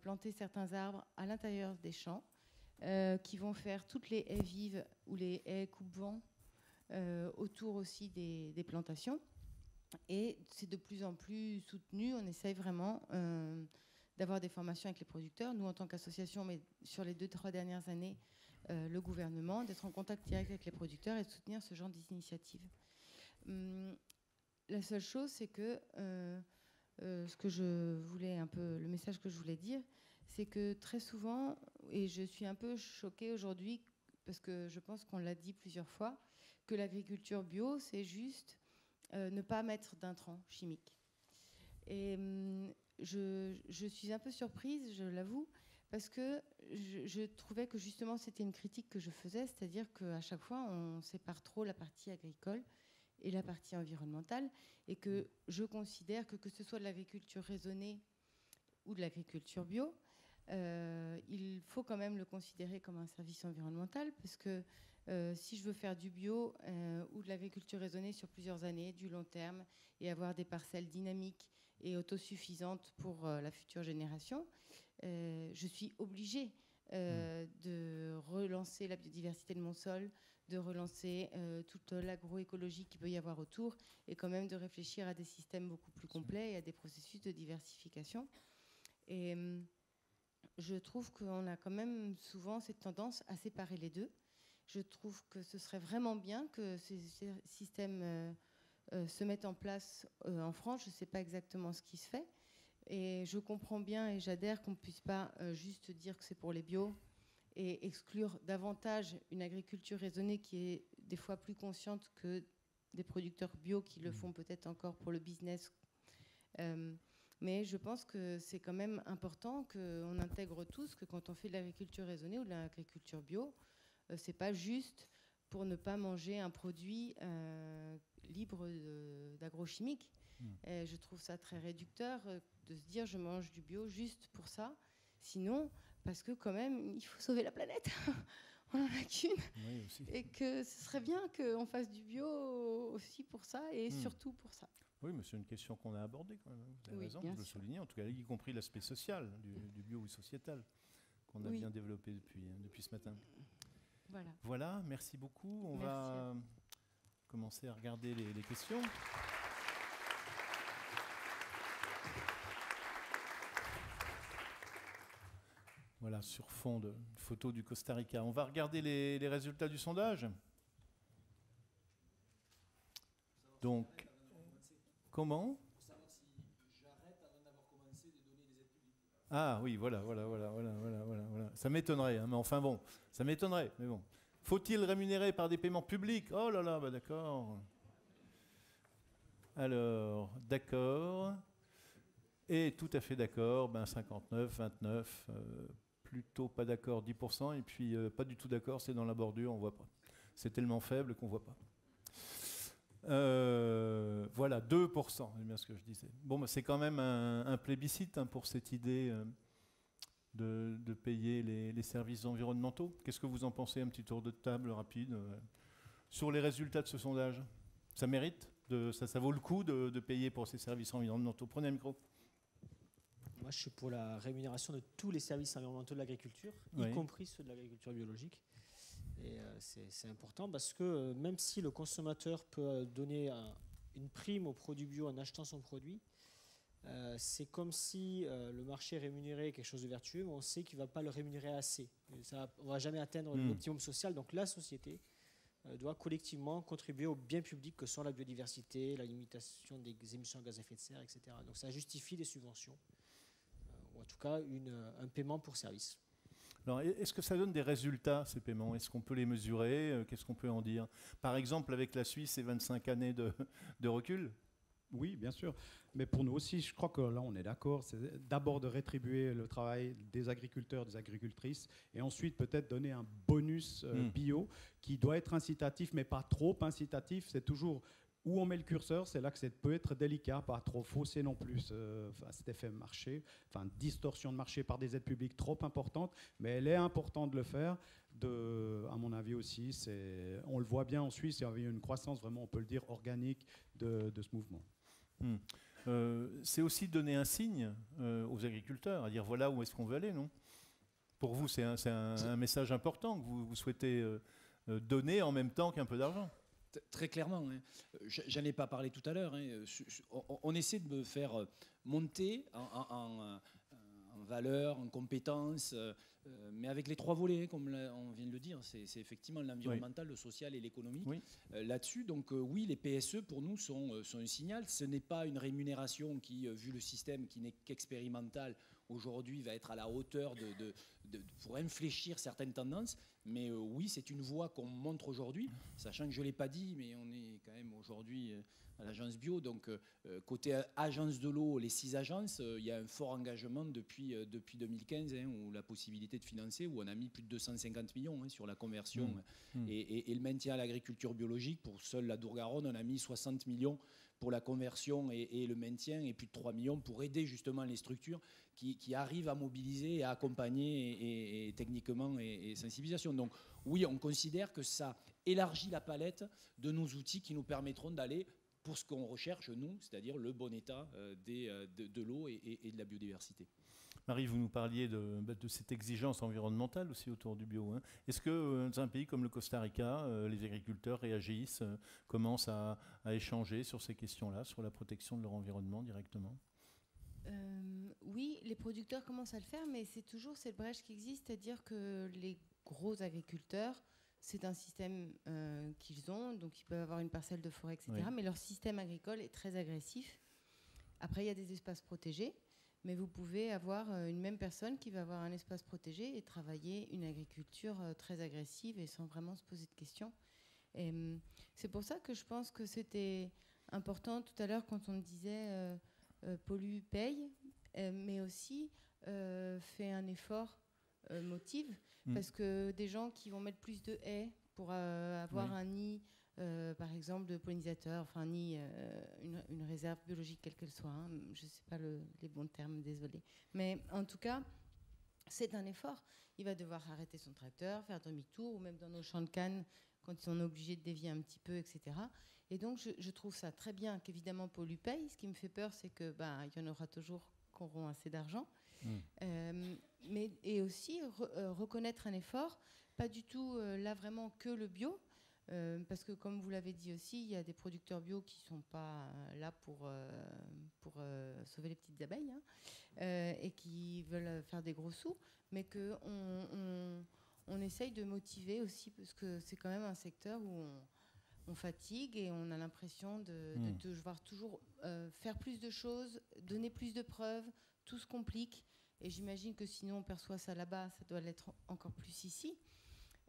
planter certains arbres à l'intérieur des champs, qui vont faire toutes les haies vives ou les haies coupe-vent autour aussi des plantations. Et c'est de plus en plus soutenu. On essaye vraiment d'avoir des formations avec les producteurs. Nous, en tant qu'association, mais sur les 2-3 dernières années, le gouvernement, d'être en contact direct avec les producteurs et de soutenir ce genre d'initiative. La seule chose, c'est que ce que je voulais un peu, le message que je voulais dire, c'est que très souvent, et je suis un peu choquée aujourd'hui, parce que je pense qu'on l'a dit plusieurs fois, que l'agriculture bio, c'est juste ne pas mettre d'intrants chimiques. Et je suis un peu surprise, je l'avoue, parce que je trouvais que justement c'était une critique que je faisais, c'est-à-dire qu'à chaque fois on sépare trop la partie agricole et la partie environnementale, et que je considère que ce soit de l'agriculture raisonnée ou de l'agriculture bio, il faut quand même le considérer comme un service environnemental, parce que si je veux faire du bio ou de l'agriculture raisonnée sur plusieurs années, du long terme, et avoir des parcelles dynamiques et autosuffisantes pour la future génération, je suis obligée de relancer la biodiversité de mon sol, de relancer toute l'agroécologie qu'il peut y avoir autour, et quand même de réfléchir à des systèmes beaucoup plus complets et à des processus de diversification. Et je trouve qu'on a quand même souvent cette tendance à séparer les deux. Je trouve que ce serait vraiment bien que ces systèmes se mettent en place en France. Je ne sais pas exactement ce qui se fait. Et je comprends bien et j'adhère qu'on ne puisse pas juste dire que c'est pour les bio et exclure davantage une agriculture raisonnée qui est des fois plus consciente que des producteurs bio qui le font peut-être encore pour le business. Mais je pense que c'est quand même important qu'on intègre tous que quand on fait de l'agriculture raisonnée ou de l'agriculture bio, c'est pas juste pour ne pas manger un produit libre d'agrochimiques. Je trouve ça très réducteur de se dire je mange du bio juste pour ça. Sinon, parce que quand même, il faut sauver la planète. On n'en a qu'une. Oui, aussi. Et que ce serait bien qu'on fasse du bio aussi pour ça et surtout pour ça. Oui, mais c'est une question qu'on a abordée quand même. Vous avez raison, je veux souligner, en tout cas, y compris l'aspect social du bio ou sociétal qu'on a bien développé depuis ce matin. Voilà, merci beaucoup. On va commencer à regarder les questions. Voilà, sur fond de photo du Costa Rica. On va regarder les résultats du sondage. Donc, comment ? Ah oui, voilà. Ça m'étonnerait, hein, mais enfin bon, ça m'étonnerait, mais bon. Faut-il rémunérer par des paiements publics ? Oh là là, bah d'accord. Alors, d'accord. Et tout à fait d'accord, 59, 29, plutôt pas d'accord 10%, et puis pas du tout d'accord, c'est dans la bordure, on voit pas. C'est tellement faible qu'on voit pas. Voilà, 2%, c'est bien ce que je disais. Bon, bah, c'est quand même un plébiscite pour cette idée de payer les services environnementaux. Qu'est-ce que vous en pensez ? Un petit tour de table rapide sur les résultats de ce sondage. Ça mérite ça vaut le coup de payer pour ces services environnementaux. Prenez un micro. Moi, je suis pour la rémunération de tous les services environnementaux de l'agriculture, y compris ceux de l'agriculture biologique. Et c'est important parce que même si le consommateur peut donner une prime au produit bio en achetant son produit, c'est comme si le marché rémunérait quelque chose de vertueux, mais on sait qu'il ne va pas le rémunérer assez. On ne va jamais atteindre l'optimum social. Donc la société doit collectivement contribuer au bien public que sont la biodiversité, la limitation des émissions de gaz à effet de serre, etc. Donc ça justifie des subventions, ou en tout cas un paiement pour service. Alors, est-ce que ça donne des résultats, ces paiements ? Est-ce qu'on peut les mesurer ? Qu'est-ce qu'on peut en dire ? Par exemple, avec la Suisse et 25 années de recul ? Oui, bien sûr. Mais pour nous aussi, je crois que là, on est d'accord. C'est d'abord de rétribuer le travail des agriculteurs, des agricultrices, et ensuite peut-être donner un bonus bio qui doit être incitatif, mais pas trop incitatif. C'est toujours Où on met le curseur, c'est là que ça peut être délicat, pas trop faussé non plus, cet effet marché, distorsion de marché par des aides publiques trop importantes, mais elle est importante de le faire. À mon avis aussi, on le voit bien en Suisse, il y avait une croissance vraiment, on peut le dire, organique de ce mouvement. C'est aussi donner un signe aux agriculteurs, à dire voilà où est-ce qu'on veut aller, non? Pour vous, c'est un message important que vous souhaitez donner en même temps qu'un peu d'argent. Très clairement, hein. J'en ai pas parlé tout à l'heure. Hein. On essaie de me faire monter en valeur, en compétences, mais avec les 3 volets, comme on vient de le dire. C'est effectivement l'environnemental, le social et l'économique. Oui. Là-dessus, donc oui, les PSE pour nous sont un signal. Ce n'est pas une rémunération qui, vu le système qui n'est qu'expérimental, aujourd'hui va être à la hauteur pour infléchir certaines tendances. Mais oui, c'est une voie qu'on montre aujourd'hui, sachant que je ne l'ai pas dit, mais on est quand même aujourd'hui à l'agence bio. Donc, côté agence de l'eau, les 6 agences, il y a un fort engagement depuis 2015, hein, où la possibilité de financer, où on a mis plus de 250 millions hein, sur la conversion et le maintien à l'agriculture biologique. Pour seule la Dour-Garonne, on a mis 60 millions pour la conversion et le maintien, et plus de 3 millions pour aider justement les structures qui arrivent à mobiliser et à accompagner et techniquement et sensibilisation. Donc oui, on considère que ça élargit la palette de nos outils qui nous permettront d'aller pour ce qu'on recherche, nous, c'est-à-dire le bon état de l'eau et de la biodiversité. Marie, vous nous parliez de cette exigence environnementale aussi autour du bio. Hein. Est-ce que dans un pays comme le Costa Rica, les agriculteurs réagissent, commencent à échanger sur ces questions-là, sur la protection de leur environnement directement ? Oui, les producteurs commencent à le faire, mais c'est toujours cette brèche qui existe, c'est-à-dire que les gros agriculteurs, c'est un système qu'ils ont, donc ils peuvent avoir une parcelle de forêt, etc. Oui. Mais leur système agricole est très agressif. Après, il y a des espaces protégés, mais vous pouvez avoir une même personne qui va avoir un espace protégé et travailler une agriculture très agressive et sans vraiment se poser de questions. Et c'est pour ça que je pense que c'était important tout à l'heure quand on disait pollue, paye, mais aussi fait un effort, motive, parce que des gens qui vont mettre plus de haies pour avoir un nid, par exemple, de pollinisateurs, enfin un nid, une réserve biologique quelle qu'elle soit, hein, je ne sais pas les bons termes, désolé. Mais en tout cas, c'est un effort. Il va devoir arrêter son tracteur, faire demi-tour, ou même dans nos champs de canne, quand ils sont obligés de dévier un petit peu, etc. Et donc, je trouve ça très bien qu'évidemment pollue paye. Ce qui me fait peur, c'est que y en aura toujours qui auront assez d'argent. Et aussi reconnaître un effort, pas du tout là vraiment que le bio, parce que comme vous l'avez dit aussi, il y a des producteurs bio qui ne sont pas là pour sauver les petites abeilles et qui veulent faire des gros sous, mais qu'on essaye de motiver aussi, parce que c'est quand même un secteur où on fatigue et on a l'impression de devoir toujours faire plus de choses, donner plus de preuves, tout se complique. Et j'imagine que sinon on perçoit ça là-bas, ça doit l'être encore plus ici.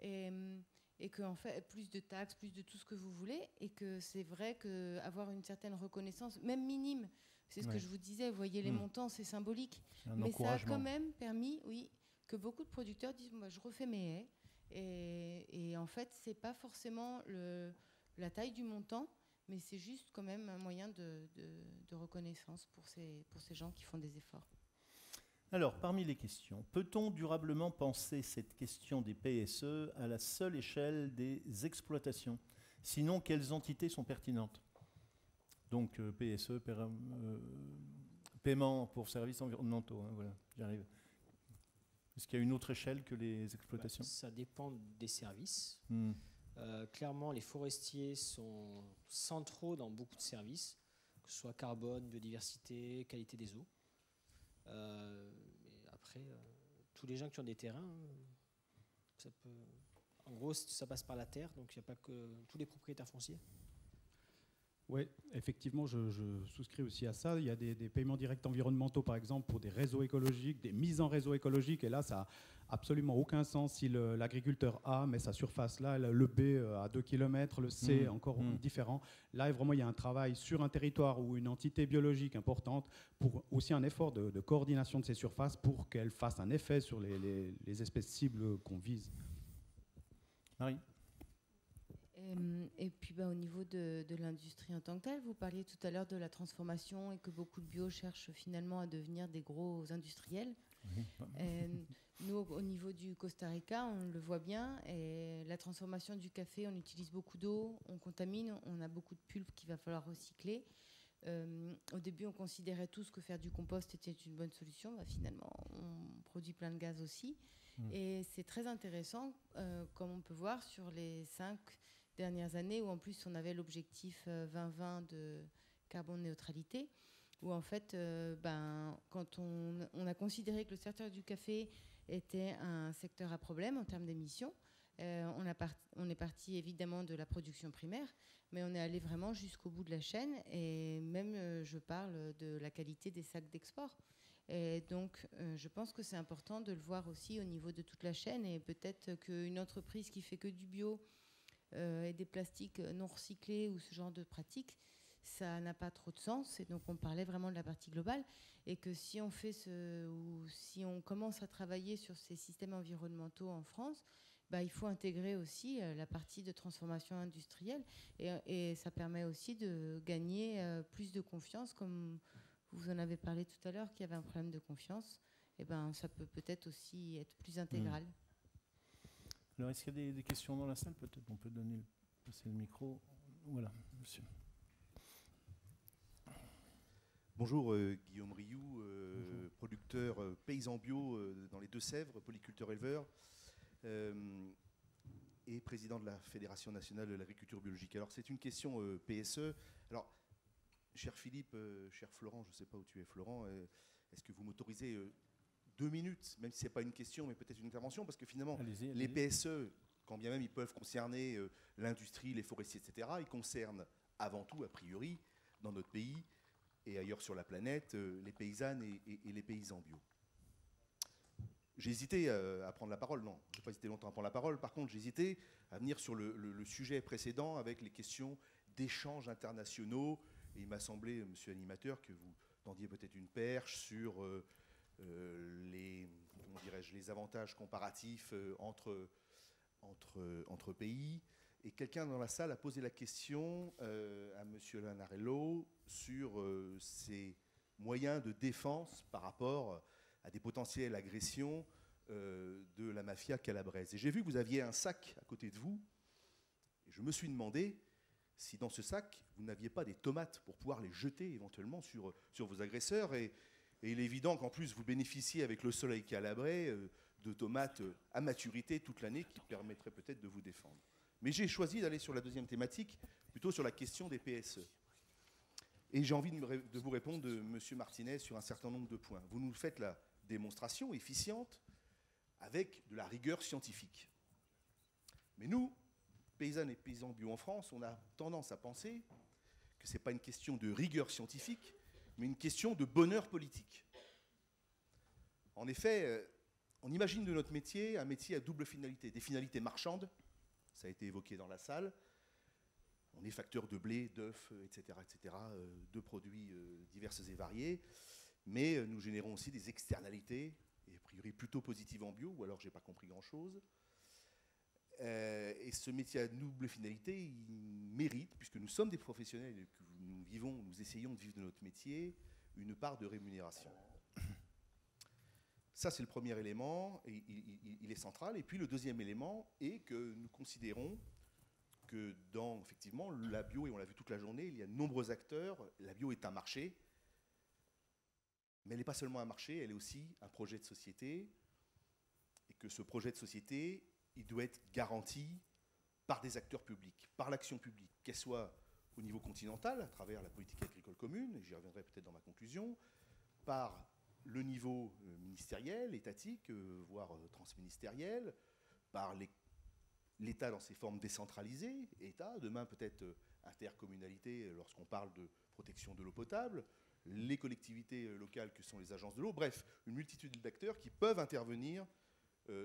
Et qu'en fait, plus de taxes, plus de tout ce que vous voulez. Et que c'est vrai qu'avoir une certaine reconnaissance, même minime, c'est ce que je vous disais, vous voyez les montants, c'est symbolique. Mais ça a quand même permis, oui, que beaucoup de producteurs disent, moi je refais mes haies. Et en fait, c'est pas forcément la taille du montant, mais c'est juste quand même un moyen de reconnaissance pour ces gens qui font des efforts. Alors, parmi les questions, peut-on durablement penser cette question des PSE à la seule échelle des exploitations? Sinon, quelles entités sont pertinentes? Donc, PSE, paiement pour services environnementaux, hein, voilà, j'arrive. Est-ce qu'il y a une autre échelle que les exploitations? Ça dépend des services. Clairement, les forestiers sont centraux dans beaucoup de services, que ce soit carbone, biodiversité, qualité des eaux. Et après, tous les gens qui ont des terrains, en gros, ça passe par la terre, donc il n'y a pas que tous les propriétaires fonciers. Oui, effectivement, je souscris aussi à ça. Il y a des paiements directs environnementaux, par exemple, pour des réseaux écologiques, des mises en réseau écologique. Et là, ça n'a absolument aucun sens si l'agriculteur A met sa surface là, le B à 2 km, le C encore différent. Là, vraiment, il y a un travail sur un territoire ou une entité biologique importante pour aussi un effort de coordination de ces surfaces pour qu'elles fassent un effet sur les espèces cibles qu'on vise. Marie ? Et puis au niveau de l'industrie en tant que telle, vous parliez tout à l'heure de la transformation et que beaucoup de bio cherchent finalement à devenir des gros industriels. Oui. Nous, au niveau du Costa Rica, on le voit bien. Et la transformation du café, on utilise beaucoup d'eau, on contamine, on a beaucoup de pulpe qu'il va falloir recycler. Au début, on considérait tous que faire du compost était une bonne solution. Finalement, on produit plein de gaz aussi. Et c'est très intéressant, comme on peut voir sur les 5 dernières années, où en plus on avait l'objectif 2020 de carbone neutralité, où en fait, quand on a considéré que le secteur du café était un secteur à problème en termes d'émissions, on est parti évidemment de la production primaire, mais on est allé vraiment jusqu'au bout de la chaîne, et même je parle de la qualité des sacs d'export. Et donc je pense que c'est important de le voir aussi au niveau de toute la chaîne, et peut-être qu'une entreprise qui fait que du bio et des plastiques non recyclés ou ce genre de pratiques, ça n'a pas trop de sens. Et donc on parlait vraiment de la partie globale, et que si on fait si on commence à travailler sur ces systèmes environnementaux en France, il faut intégrer aussi la partie de transformation industrielle, et ça permet aussi de gagner plus de confiance, comme vous en avez parlé tout à l'heure, qu'il y avait un problème de confiance. Et ça peut peut-être aussi être plus intégral. Alors, est-ce qu'il y a des questions dans la salle? Peut-être on peut passer le micro. Voilà, monsieur. Bonjour, Guillaume Rioux, producteur paysan bio dans les Deux-Sèvres, polyculteur-éleveur, et président de la Fédération nationale de l'agriculture biologique. Alors, c'est une question PSE. Alors, cher Philippe, cher Florent, je ne sais pas où tu es, Florent, est-ce que vous m'autorisez 2 minutes, même si ce n'est pas une question, mais peut-être une intervention, parce que finalement, les PSE, quand bien même ils peuvent concerner l'industrie, les forestiers, etc., ils concernent avant tout, a priori, dans notre pays et ailleurs sur la planète, les paysannes et les paysans bio. J'ai hésité à prendre la parole, non, je n'ai pas hésité longtemps à prendre la parole, par contre j'ai hésité à venir sur le sujet précédent avec les questions d'échanges internationaux, et il m'a semblé, monsieur l'animateur, que vous tendiez peut-être une perche sur les avantages comparatifs entre pays. Et quelqu'un dans la salle a posé la question à monsieur Lanarello sur ses moyens de défense par rapport à des potentielles agressions de la mafia calabraise. Et j'ai vu que vous aviez un sac à côté de vous, et je me suis demandé si dans ce sac, vous n'aviez pas des tomates pour pouvoir les jeter éventuellement sur vos agresseurs. Et il est évident qu'en plus, vous bénéficiez avec le soleil calabrais de tomates à maturité toute l'année qui permettraient peut-être de vous défendre. Mais j'ai choisi d'aller sur la deuxième thématique, plutôt sur la question des PSE. Et j'ai envie de vous répondre, monsieur Martinez, sur un certain nombre de points. Vous nous faites la démonstration efficiente avec de la rigueur scientifique. Mais nous, paysannes et paysans bio en France, on a tendance à penser que ce n'est pas une question de rigueur scientifique, mais une question de bonheur politique. En effet, on imagine de notre métier un métier à double finalité. Des finalités marchandes, ça a été évoqué dans la salle. On est facteur de blé, d'œufs, etc., de produits divers et variés. Mais nous générons aussi des externalités, et a priori plutôt positives en bio, ou alors je n'ai pas compris grand-chose. Et ce métier à double finalité, il mérite, puisque nous sommes des professionnels et que nous essayons de vivre de notre métier, une part de rémunération. Ça, c'est le premier élément, et il est central. Et puis le deuxième élément est que nous considérons que dans, effectivement, la bio, et on l'a vu toute la journée, il y a de nombreux acteurs. La bio est un marché, mais elle n'est pas seulement un marché, elle est aussi un projet de société, et que ce projet de société, il doit être garanti par des acteurs publics, par l'action publique, qu'elle soit au niveau continental, à travers la politique agricole commune, et j'y reviendrai peut-être dans ma conclusion, par le niveau ministériel, étatique, voire transministériel, par l'État dans ses formes décentralisées, État, demain peut-être intercommunalité lorsqu'on parle de protection de l'eau potable, les collectivités locales que sont les agences de l'eau, bref, une multitude d'acteurs qui peuvent intervenir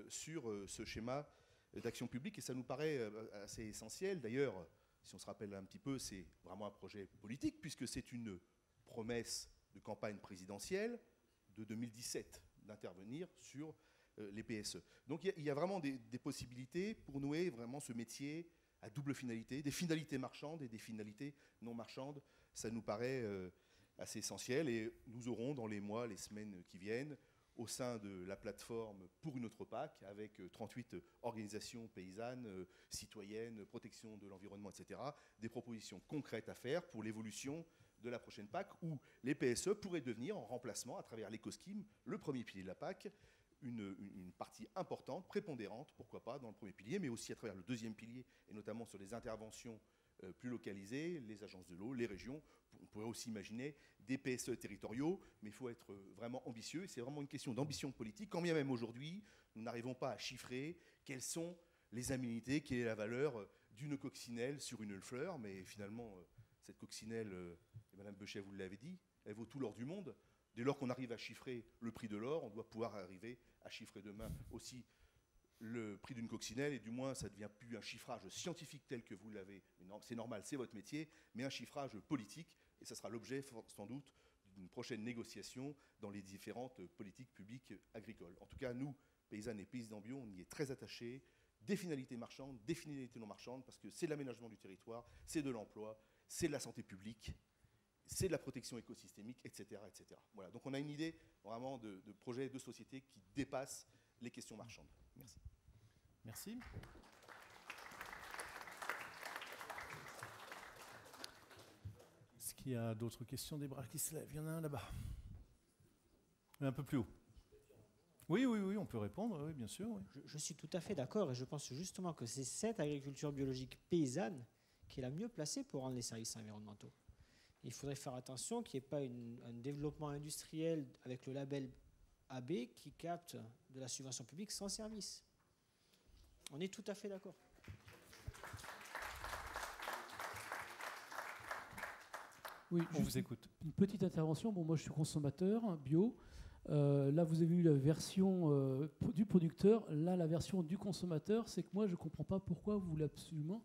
sur ce schéma d'action publique, et ça nous paraît assez essentiel. D'ailleurs, si on se rappelle un petit peu, c'est vraiment un projet politique, puisque c'est une promesse de campagne présidentielle de 2017 d'intervenir sur les PSE. Donc il y a vraiment des possibilités pour nouer vraiment ce métier à double finalité, des finalités marchandes et des finalités non marchandes. Ça nous paraît assez essentiel et nous aurons dans les mois, les semaines qui viennent, au sein de la plateforme Pour une autre PAC, avec 38 organisations paysannes, citoyennes, protection de l'environnement, etc., des propositions concrètes à faire pour l'évolution de la prochaine PAC, où les PSE pourraient devenir, en remplacement, à travers l'éco-scheme, le premier pilier de la PAC, une partie importante, prépondérante, pourquoi pas, dans le premier pilier, mais aussi à travers le deuxième pilier, et notamment sur les interventions plus localisées, les agences de l'eau, les régions. On pourrait aussi imaginer des PSE territoriaux, mais il faut être vraiment ambitieux, et c'est vraiment une question d'ambition politique, quand bien même aujourd'hui, nous n'arrivons pas à chiffrer quelles sont les aménités, quelle est la valeur d'une coccinelle sur une fleur, mais finalement, cette coccinelle, et Madame Bechet, vous l'avez dit, elle vaut tout l'or du monde. Dès lors qu'on arrive à chiffrer le prix de l'or, on doit pouvoir arriver à chiffrer demain aussi le prix d'une coccinelle, et du moins ça ne devient plus un chiffrage scientifique tel que vous l'avez, c'est normal, c'est votre métier, mais un chiffrage politique, et ça sera l'objet sans doute d'une prochaine négociation dans les différentes politiques publiques agricoles. En tout cas, nous, paysannes et paysans bio, on y est très attachés, des finalités marchandes, des finalités non marchandes, parce que c'est de l'aménagement du territoire, c'est de l'emploi, c'est de la santé publique, c'est de la protection écosystémique, etc., etc. Voilà. Donc on a une idée vraiment de projet de société qui dépasse les questions marchandes. Merci. Merci. Est-ce qu'il y a d'autres questions, des bras qui se lèvent? Il y en a un là-bas. Un peu plus haut. Oui, on peut répondre, oui, bien sûr. Oui. Je suis tout à fait d'accord et je pense justement que c'est cette agriculture biologique paysanne qui est la mieux placée pour rendre les services environnementaux. Il faudrait faire attention qu'il n'y ait pas un développement industriel avec le label AB qui capte de la subvention publique sans service. On est tout à fait d'accord. Oui, on vous écoute. Une petite intervention. Bon, moi, je suis consommateur bio. Là, vous avez eu la version du producteur. Là, la version du consommateur, c'est que moi, je ne comprends pas pourquoi vous voulez absolument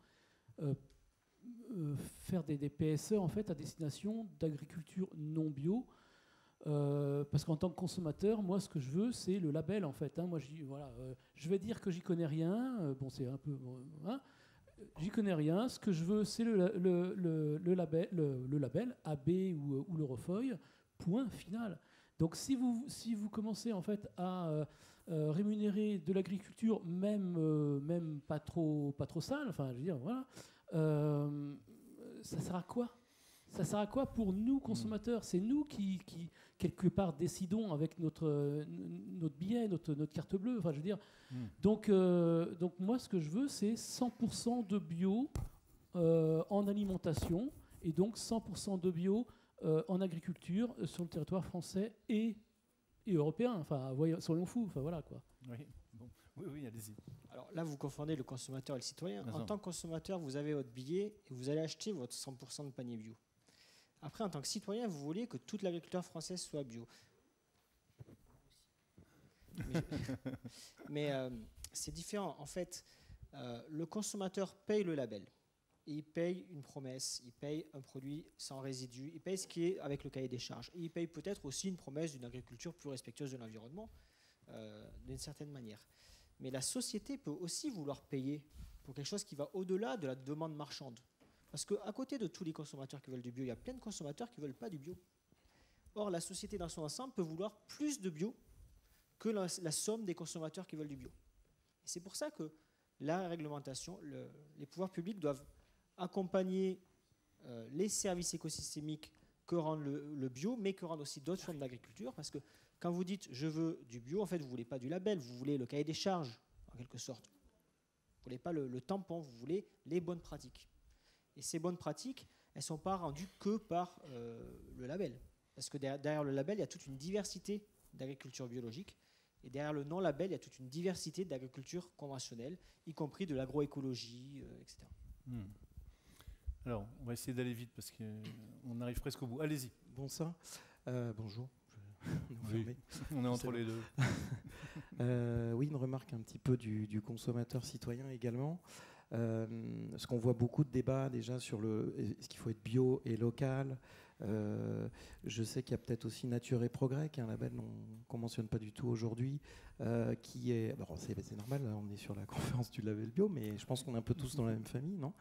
faire des PSE en fait, à destination d'agriculture non bio. Parce qu'en tant que consommateur, moi, ce que je veux, c'est le label, en fait. Hein. Moi, je vais dire que j'y connais rien. Bon, c'est un peu... Hein. J'y connais rien. Ce que je veux, c'est le label AB ou l'Eurofeuille, point final. Donc, si vous commencez, en fait, à rémunérer de l'agriculture, même pas trop sale, enfin, je veux dire, voilà, ça sert à quoi ? Ça sert à quoi pour nous, consommateurs ? C'est nous qui, quelque part, décidons avec notre billet, notre carte bleue. Enfin, je veux dire. Donc, moi, ce que je veux, c'est 100% de bio en alimentation et donc 100% de bio en agriculture sur le territoire français et européen. Enfin, soyons fous. Enfin, voilà, quoi. Oui, bon. Oui, allez-y. Alors là, vous confondez le consommateur et le citoyen. En tant que consommateur, vous avez votre billet et vous allez acheter votre 100% de panier bio. Après, en tant que citoyen, vous voulez que toute l'agriculture française soit bio. Mais c'est différent. En fait, le consommateur paye le label. Et il paye une promesse, il paye un produit sans résidus, il paye ce qui est avec le cahier des charges. Et il paye peut-être aussi une promesse d'une agriculture plus respectueuse de l'environnement, d'une certaine manière. Mais la société peut aussi vouloir payer pour quelque chose qui va au-delà de la demande marchande. Parce qu'à côté de tous les consommateurs qui veulent du bio, il y a plein de consommateurs qui ne veulent pas du bio. Or, la société dans son ensemble peut vouloir plus de bio que la somme des consommateurs qui veulent du bio. Et c'est pour ça que la réglementation, les pouvoirs publics doivent accompagner les services écosystémiques que rend le bio, mais que rendent aussi d'autres formes d'agriculture. Parce que quand vous dites « je veux du bio », en fait, vous ne voulez pas du label, vous voulez le cahier des charges, en quelque sorte. Vous ne voulez pas le tampon, vous voulez les bonnes pratiques. Et ces bonnes pratiques, elles ne sont pas rendues que par le label. Parce que derrière le label, il y a toute une diversité d'agriculture biologique. Et derrière le non-label, il y a toute une diversité d'agriculture conventionnelle, y compris de l'agroécologie, etc. Alors, on va essayer d'aller vite parce qu'on arrive presque au bout. Allez-y. Bonsoir. Bonjour. Oui, on est entre les deux. Oui, une remarque un petit peu du consommateur citoyen également. Parce qu'on voit beaucoup de débats déjà sur ce qu'il faut être bio et local, Je sais qu'il y a peut-être aussi Nature et Progrès, qui est un label qu'on ne mentionne pas du tout aujourd'hui, qui est... Alors c'est normal, là, on est sur la conférence du label bio, mais je pense qu'on est un peu tous dans la même famille, non ?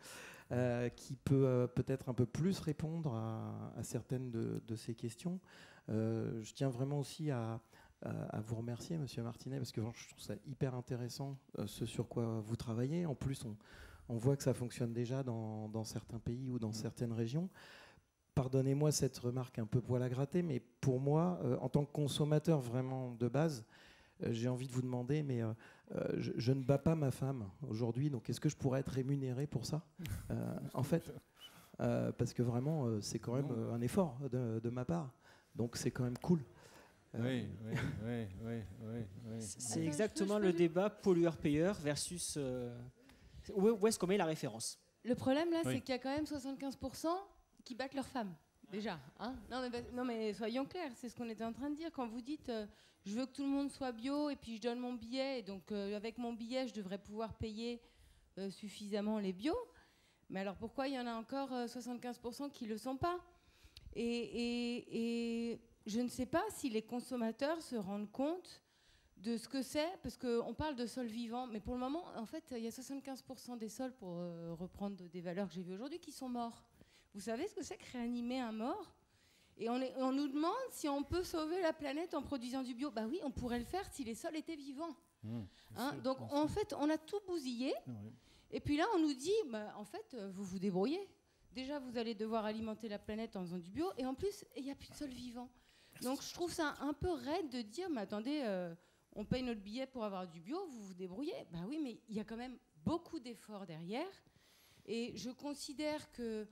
Qui peut peut-être un peu plus répondre à certaines de ces questions. Je tiens vraiment aussi à vous remercier, Monsieur Martinet, parce que je trouve ça hyper intéressant, ce sur quoi vous travaillez. En plus, on voit que ça fonctionne déjà dans certains pays ou dans certaines régions. Pardonnez-moi cette remarque un peu poil à gratter, mais pour moi, en tant que consommateur vraiment de base, j'ai envie de vous demander, mais je ne bats pas ma femme aujourd'hui, donc est-ce que je pourrais être rémunéré pour ça en fait, parce que vraiment, c'est quand même un effort de ma part, donc c'est quand même cool. Oui. C'est exactement le débat pollueur-payeur versus où est-ce qu'on met la référence. Le problème là, c'est qu'il y a quand même 75% qui battent leurs femmes, déjà. Hein, non mais soyons clairs, c'est ce qu'on était en train de dire. Quand vous dites je veux que tout le monde soit bio et puis je donne mon billet, et donc avec mon billet, je devrais pouvoir payer suffisamment les bio. Mais alors pourquoi il y en a encore 75% qui ne le sont pas ? Et je ne sais pas si les consommateurs se rendent compte de ce que c'est, parce qu'on parle de sol vivant, mais pour le moment, en fait, il y a 75% des sols, pour reprendre des valeurs que j'ai vues aujourd'hui, qui sont morts. Vous savez ce que c'est que réanimer un mort ? Et on nous demande si on peut sauver la planète en produisant du bio. Bah oui, on pourrait le faire si les sols étaient vivants. Donc en fait, on a tout bousillé. Et puis là, on nous dit, en fait, vous vous débrouillez. Déjà, vous allez devoir alimenter la planète en faisant du bio. Et en plus, il n'y a plus de sol vivant. Donc je trouve ça un peu raide de dire, mais attendez, on paye notre billet pour avoir du bio, vous vous débrouillez. Bah oui, mais il y a quand même beaucoup d'efforts derrière. Et je considère que...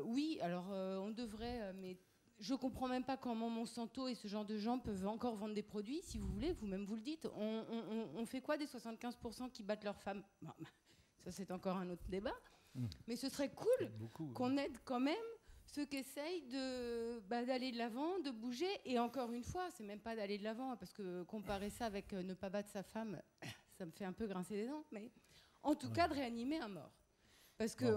oui, alors on devrait, mais je comprends même pas comment Monsanto et ce genre de gens peuvent encore vendre des produits, si vous voulez, vous-même vous le dites. On fait quoi des 75% qui battent leurs femmes ? Bon, ça c'est encore un autre débat, mais ce serait cool qu'on aide quand même ceux qui essayent d'aller de l'avant, de bouger, et encore une fois, c'est même pas d'aller de l'avant, parce que comparer ça avec ne pas battre sa femme, ça me fait un peu grincer des dents, mais en tout cas de réanimer un mort. Parce que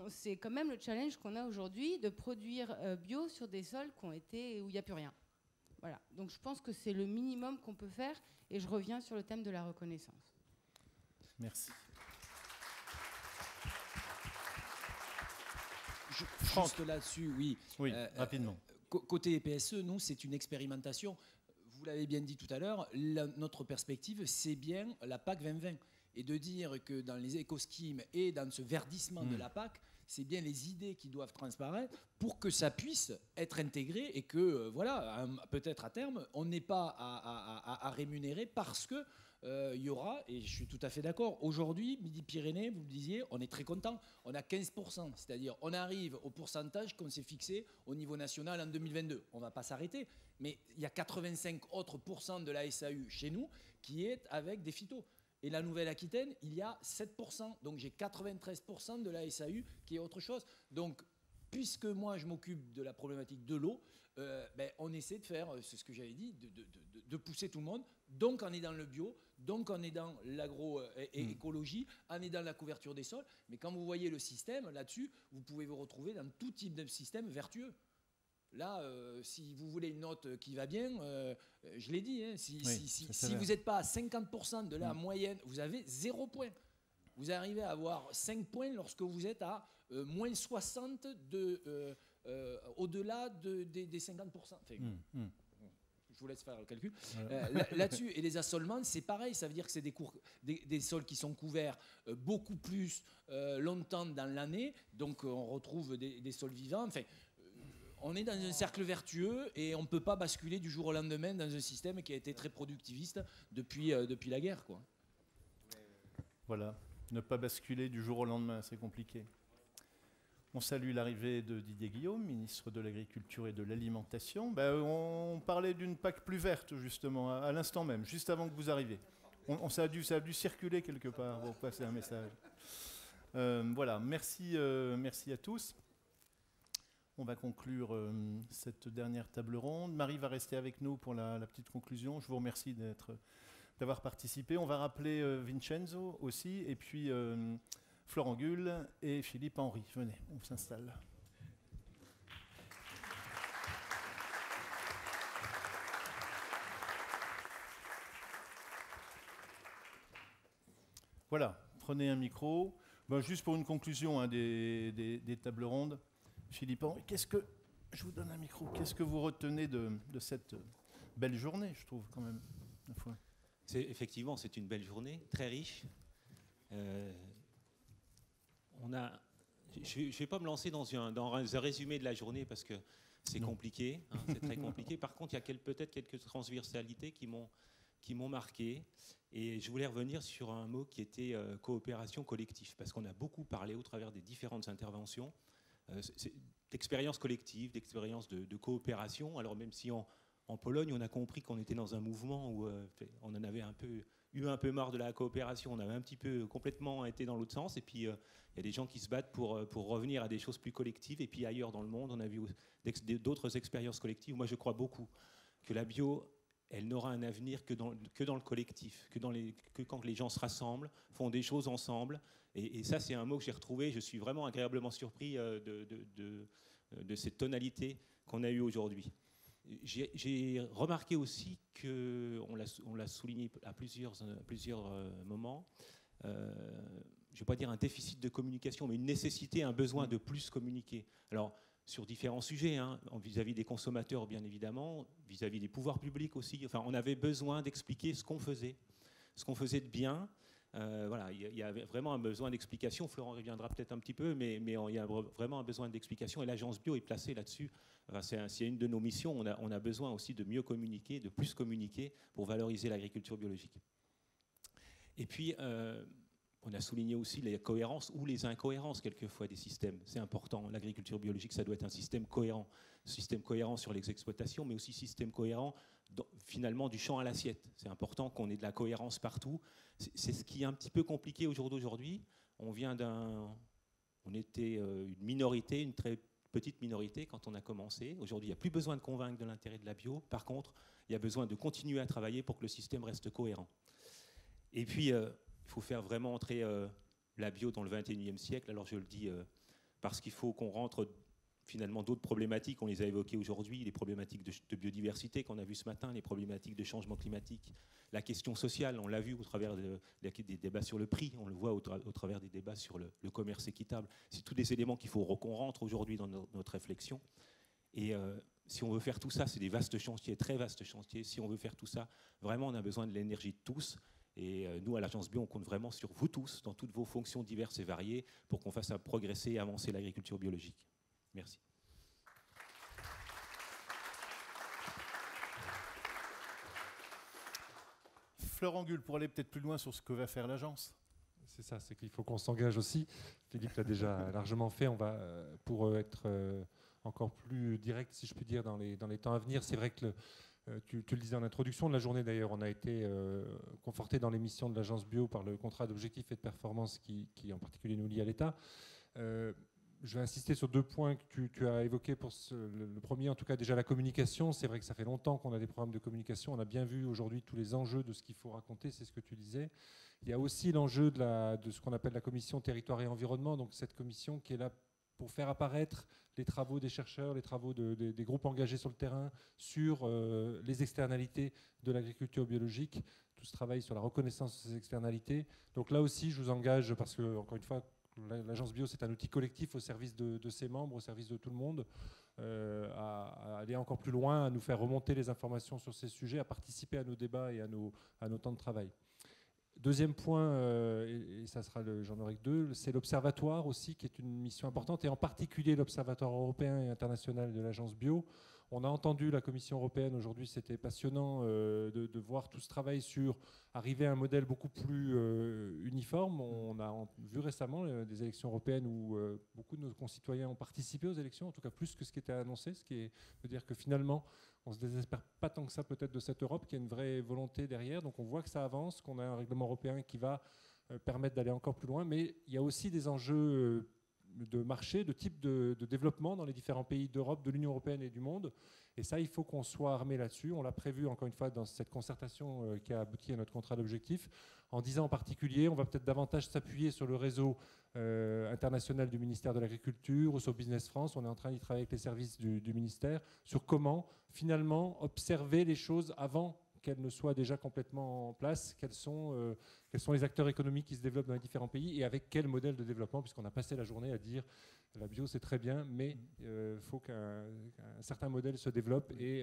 c'est quand même le challenge qu'on a aujourd'hui de produire bio sur des sols où il n'y a plus rien. Voilà. Donc je pense que c'est le minimum qu'on peut faire. Et je reviens sur le thème de la reconnaissance. Merci. Juste là-dessus, oui. Oui, rapidement. Côté PSE, nous, c'est une expérimentation. Vous l'avez bien dit tout à l'heure, notre perspective, c'est bien la PAC 2020. Et de dire que dans les éco-schemes et dans ce verdissement de la PAC, c'est bien les idées qui doivent transparaître pour que ça puisse être intégré et que, peut-être à terme, on n'ait pas à rémunérer parce que il y aura, et je suis tout à fait d'accord, aujourd'hui, Midi-Pyrénées, vous le disiez, on est très content, on a 15%, c'est-à-dire on arrive au pourcentage qu'on s'est fixé au niveau national en 2022. On ne va pas s'arrêter, mais il y a 85 autres % de la SAU chez nous qui est avec des phytos. Et la Nouvelle-Aquitaine, il y a 7%. Donc j'ai 93% de la SAU qui est autre chose. Donc, puisque moi, je m'occupe de la problématique de l'eau, on essaie de faire, c'est ce que j'avais dit, de pousser tout le monde. Donc, on est dans le bio, donc on est dans l'agroécologie, on est dans la couverture des sols. Mais quand vous voyez le système, là-dessus, vous pouvez vous retrouver dans tout type de système vertueux. Là, si vous voulez une note qui va bien, je l'ai dit, hein, si vous n'êtes pas à 50% de la moyenne, vous avez 0 point. Vous arrivez à avoir 5 points lorsque vous êtes à moins 60 au-delà des 50%. Enfin, je vous laisse faire le calcul. Là-dessus, et les assolements, c'est pareil. Ça veut dire que c'est des sols qui sont couverts beaucoup plus longtemps dans l'année. Donc, on retrouve des sols vivants. Enfin, on est dans un cercle vertueux et on ne peut pas basculer du jour au lendemain dans un système qui a été très productiviste depuis la guerre, quoi. Voilà, ne pas basculer du jour au lendemain, c'est compliqué. On salue l'arrivée de Didier Guillaume, ministre de l'Agriculture et de l'Alimentation. On parlait d'une PAC plus verte, justement, à l'instant même, juste avant que vous arriviez. Ça a dû circuler quelque part pour passer un message. Voilà, merci à tous. On va conclure cette dernière table ronde. Marie va rester avec nous pour la petite conclusion. Je vous remercie d'avoir participé. On va rappeler Vincenzo aussi, et puis Florent Gull et Philippe Henry. Venez, on s'installe. Voilà, prenez un micro. Ben, juste pour une conclusion hein, des tables rondes, Philippe, je vous donne un micro. Qu'est-ce que vous retenez de cette belle journée, je trouve, quand même, la fois. Effectivement, c'est une belle journée, très riche. Je ne vais pas me lancer dans un résumé de la journée parce que c'est compliqué, hein, c'est très compliqué. Par contre, il y a peut-être quelques transversalités qui m'ont marqué. Et je voulais revenir sur un mot qui était coopération collective, parce qu'on a beaucoup parlé au travers des différentes interventions d'expériences collectives, d'expériences de coopération. Alors même si en Pologne, on a compris qu'on était dans un mouvement où on en avait eu un peu marre de la coopération, on avait un petit peu complètement été dans l'autre sens, et puis il y a des gens qui se battent pour revenir à des choses plus collectives, et puis ailleurs dans le monde, on a vu d'autres expériences collectives. Moi, je crois beaucoup que la bio, elle n'aura un avenir que dans le collectif, que quand les gens se rassemblent, font des choses ensemble, et ça, c'est un mot que j'ai retrouvé. Je suis vraiment agréablement surpris de cette tonalité qu'on a eue aujourd'hui. J'ai remarqué aussi qu'on l'a souligné à plusieurs moments, je ne vais pas dire un déficit de communication, mais une nécessité, un besoin de plus communiquer. Alors, sur différents sujets, hein, vis-à-vis des consommateurs, bien évidemment, vis-à-vis des pouvoirs publics aussi. Enfin, on avait besoin d'expliquer ce qu'on faisait de bien. Voilà, il y avait vraiment un besoin d'explication. Florent reviendra peut-être un petit peu, mais il y a vraiment un besoin d'explication. Et l'agence bio est placée là-dessus. Enfin, c'est une de nos missions. On a besoin aussi de mieux communiquer, de plus communiquer pour valoriser l'agriculture biologique. Et puis, on a souligné aussi les cohérences ou les incohérences quelquefois des systèmes. C'est important. L'agriculture biologique, ça doit être un système cohérent. Système cohérent sur les exploitations, mais aussi système cohérent finalement du champ à l'assiette. C'est important qu'on ait de la cohérence partout. C'est ce qui est un petit peu compliqué au jour d'aujourd'hui. On était une minorité, une très petite minorité quand on a commencé. Aujourd'hui, il n'y a plus besoin de convaincre de l'intérêt de la bio. Par contre, il y a besoin de continuer à travailler pour que le système reste cohérent. Et puis, il faut faire vraiment entrer la bio dans le 21e siècle. Alors je le dis parce qu'il faut qu'on rentre finalement d'autres problématiques. On les a évoquées aujourd'hui, les problématiques de biodiversité qu'on a vues ce matin, les problématiques de changement climatique, la question sociale, on l'a vu au travers des débats sur le prix, on le voit au travers des débats sur le commerce équitable. C'est tous des éléments qu'il faut qu'on rentre aujourd'hui dans notre réflexion. Et si on veut faire tout ça, c'est des vastes chantiers, très vastes chantiers. Si on veut faire tout ça, vraiment on a besoin de l'énergie de tous. Et nous, à l'Agence Bio, on compte vraiment sur vous tous, dans toutes vos fonctions diverses et variées, pour qu'on fasse progresser et avancer l'agriculture biologique. Merci. Florent Gull, pour aller peut-être plus loin sur ce que va faire l'agence. C'est ça, c'est qu'il faut qu'on s'engage aussi. Philippe l'a déjà largement fait. On va, pour être encore plus direct, si je puis dire, dans les temps à venir, c'est vrai que tu le disais en introduction de la journée d'ailleurs, on a été conforté dans les missions de l'Agence Bio par le contrat d'objectifs et de performance qui en particulier nous lie à l'État. Je vais insister sur deux points que tu as évoqués. Le premier, en tout cas, déjà la communication. C'est vrai que ça fait longtemps qu'on a des programmes de communication. On a bien vu aujourd'hui tous les enjeux de ce qu'il faut raconter, c'est ce que tu disais. Il y a aussi l'enjeu de ce qu'on appelle la commission territoire et environnement, donc cette commission qui est là pour faire apparaître les travaux des chercheurs, les travaux des groupes engagés sur le terrain sur les externalités de l'agriculture biologique, tout ce travail sur la reconnaissance de ces externalités. Donc là aussi, je vous engage, parce que, encore une fois, l'Agence Bio, c'est un outil collectif au service de ses membres, au service de tout le monde, à aller encore plus loin, à nous faire remonter les informations sur ces sujets, à participer à nos débats et à nos temps de travail. Deuxième point, et ça sera j'en aurai que deux, c'est l'Observatoire aussi, qui est une mission importante, et en particulier l'Observatoire européen et international de l'Agence Bio. On a entendu la Commission européenne aujourd'hui, c'était passionnant de voir tout ce travail sur arriver à un modèle beaucoup plus uniforme. On a vu récemment des élections européennes où beaucoup de nos concitoyens ont participé aux élections, en tout cas plus que ce qui était annoncé, ce qui veut dire que finalement, on ne se désespère pas tant que ça peut-être de cette Europe, qui a une vraie volonté derrière. Donc on voit que ça avance, qu'on a un règlement européen qui va permettre d'aller encore plus loin, mais il y a aussi des enjeux de marché, de type de développement dans les différents pays d'Europe, de l'Union européenne et du monde. Et ça, il faut qu'on soit armé là-dessus. On l'a prévu, encore une fois, dans cette concertation qui a abouti à notre contrat d'objectif, en disant en particulier, on va peut-être davantage s'appuyer sur le réseau international du ministère de l'Agriculture ou sur Business France. On est en train d'y travailler avec les services du ministère sur comment, finalement, observer les choses avant qu'elle ne soit déjà complètement en place. Quels sont les acteurs économiques qui se développent dans les différents pays et avec quel modèle de développement, puisqu'on a passé la journée à dire la bio c'est très bien, mais il faut qu'un certain modèle se développe et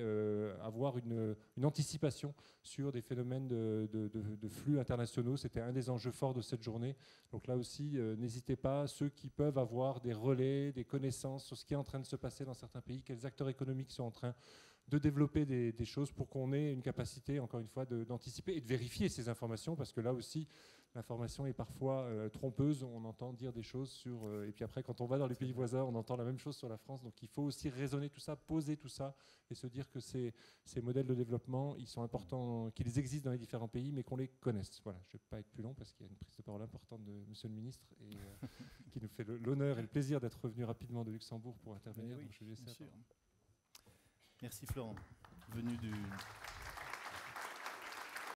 avoir une anticipation sur des phénomènes de flux internationaux. C'était un des enjeux forts de cette journée. Donc là aussi, n'hésitez pas, ceux qui peuvent avoir des relais, des connaissances sur ce qui est en train de se passer dans certains pays, quels acteurs économiques sont en train de développer des choses pour qu'on ait une capacité, encore une fois, d'anticiper et de vérifier ces informations, parce que là aussi, l'information est parfois trompeuse. On entend dire des choses sur... et puis après, quand on va dans les pays voisins, on entend la même chose sur la France. Donc il faut aussi raisonner tout ça, poser tout ça, et se dire que ces modèles de développement, ils sont importants, qu'ils existent dans les différents pays, mais qu'on les connaisse. Voilà, je ne vais pas être plus long, parce qu'il y a une prise de parole importante de Monsieur le Ministre, et qui nous fait l'honneur et le plaisir d'être revenu rapidement de Luxembourg pour intervenir. Oui, donc je vais bien sûr. Merci Florent, venu du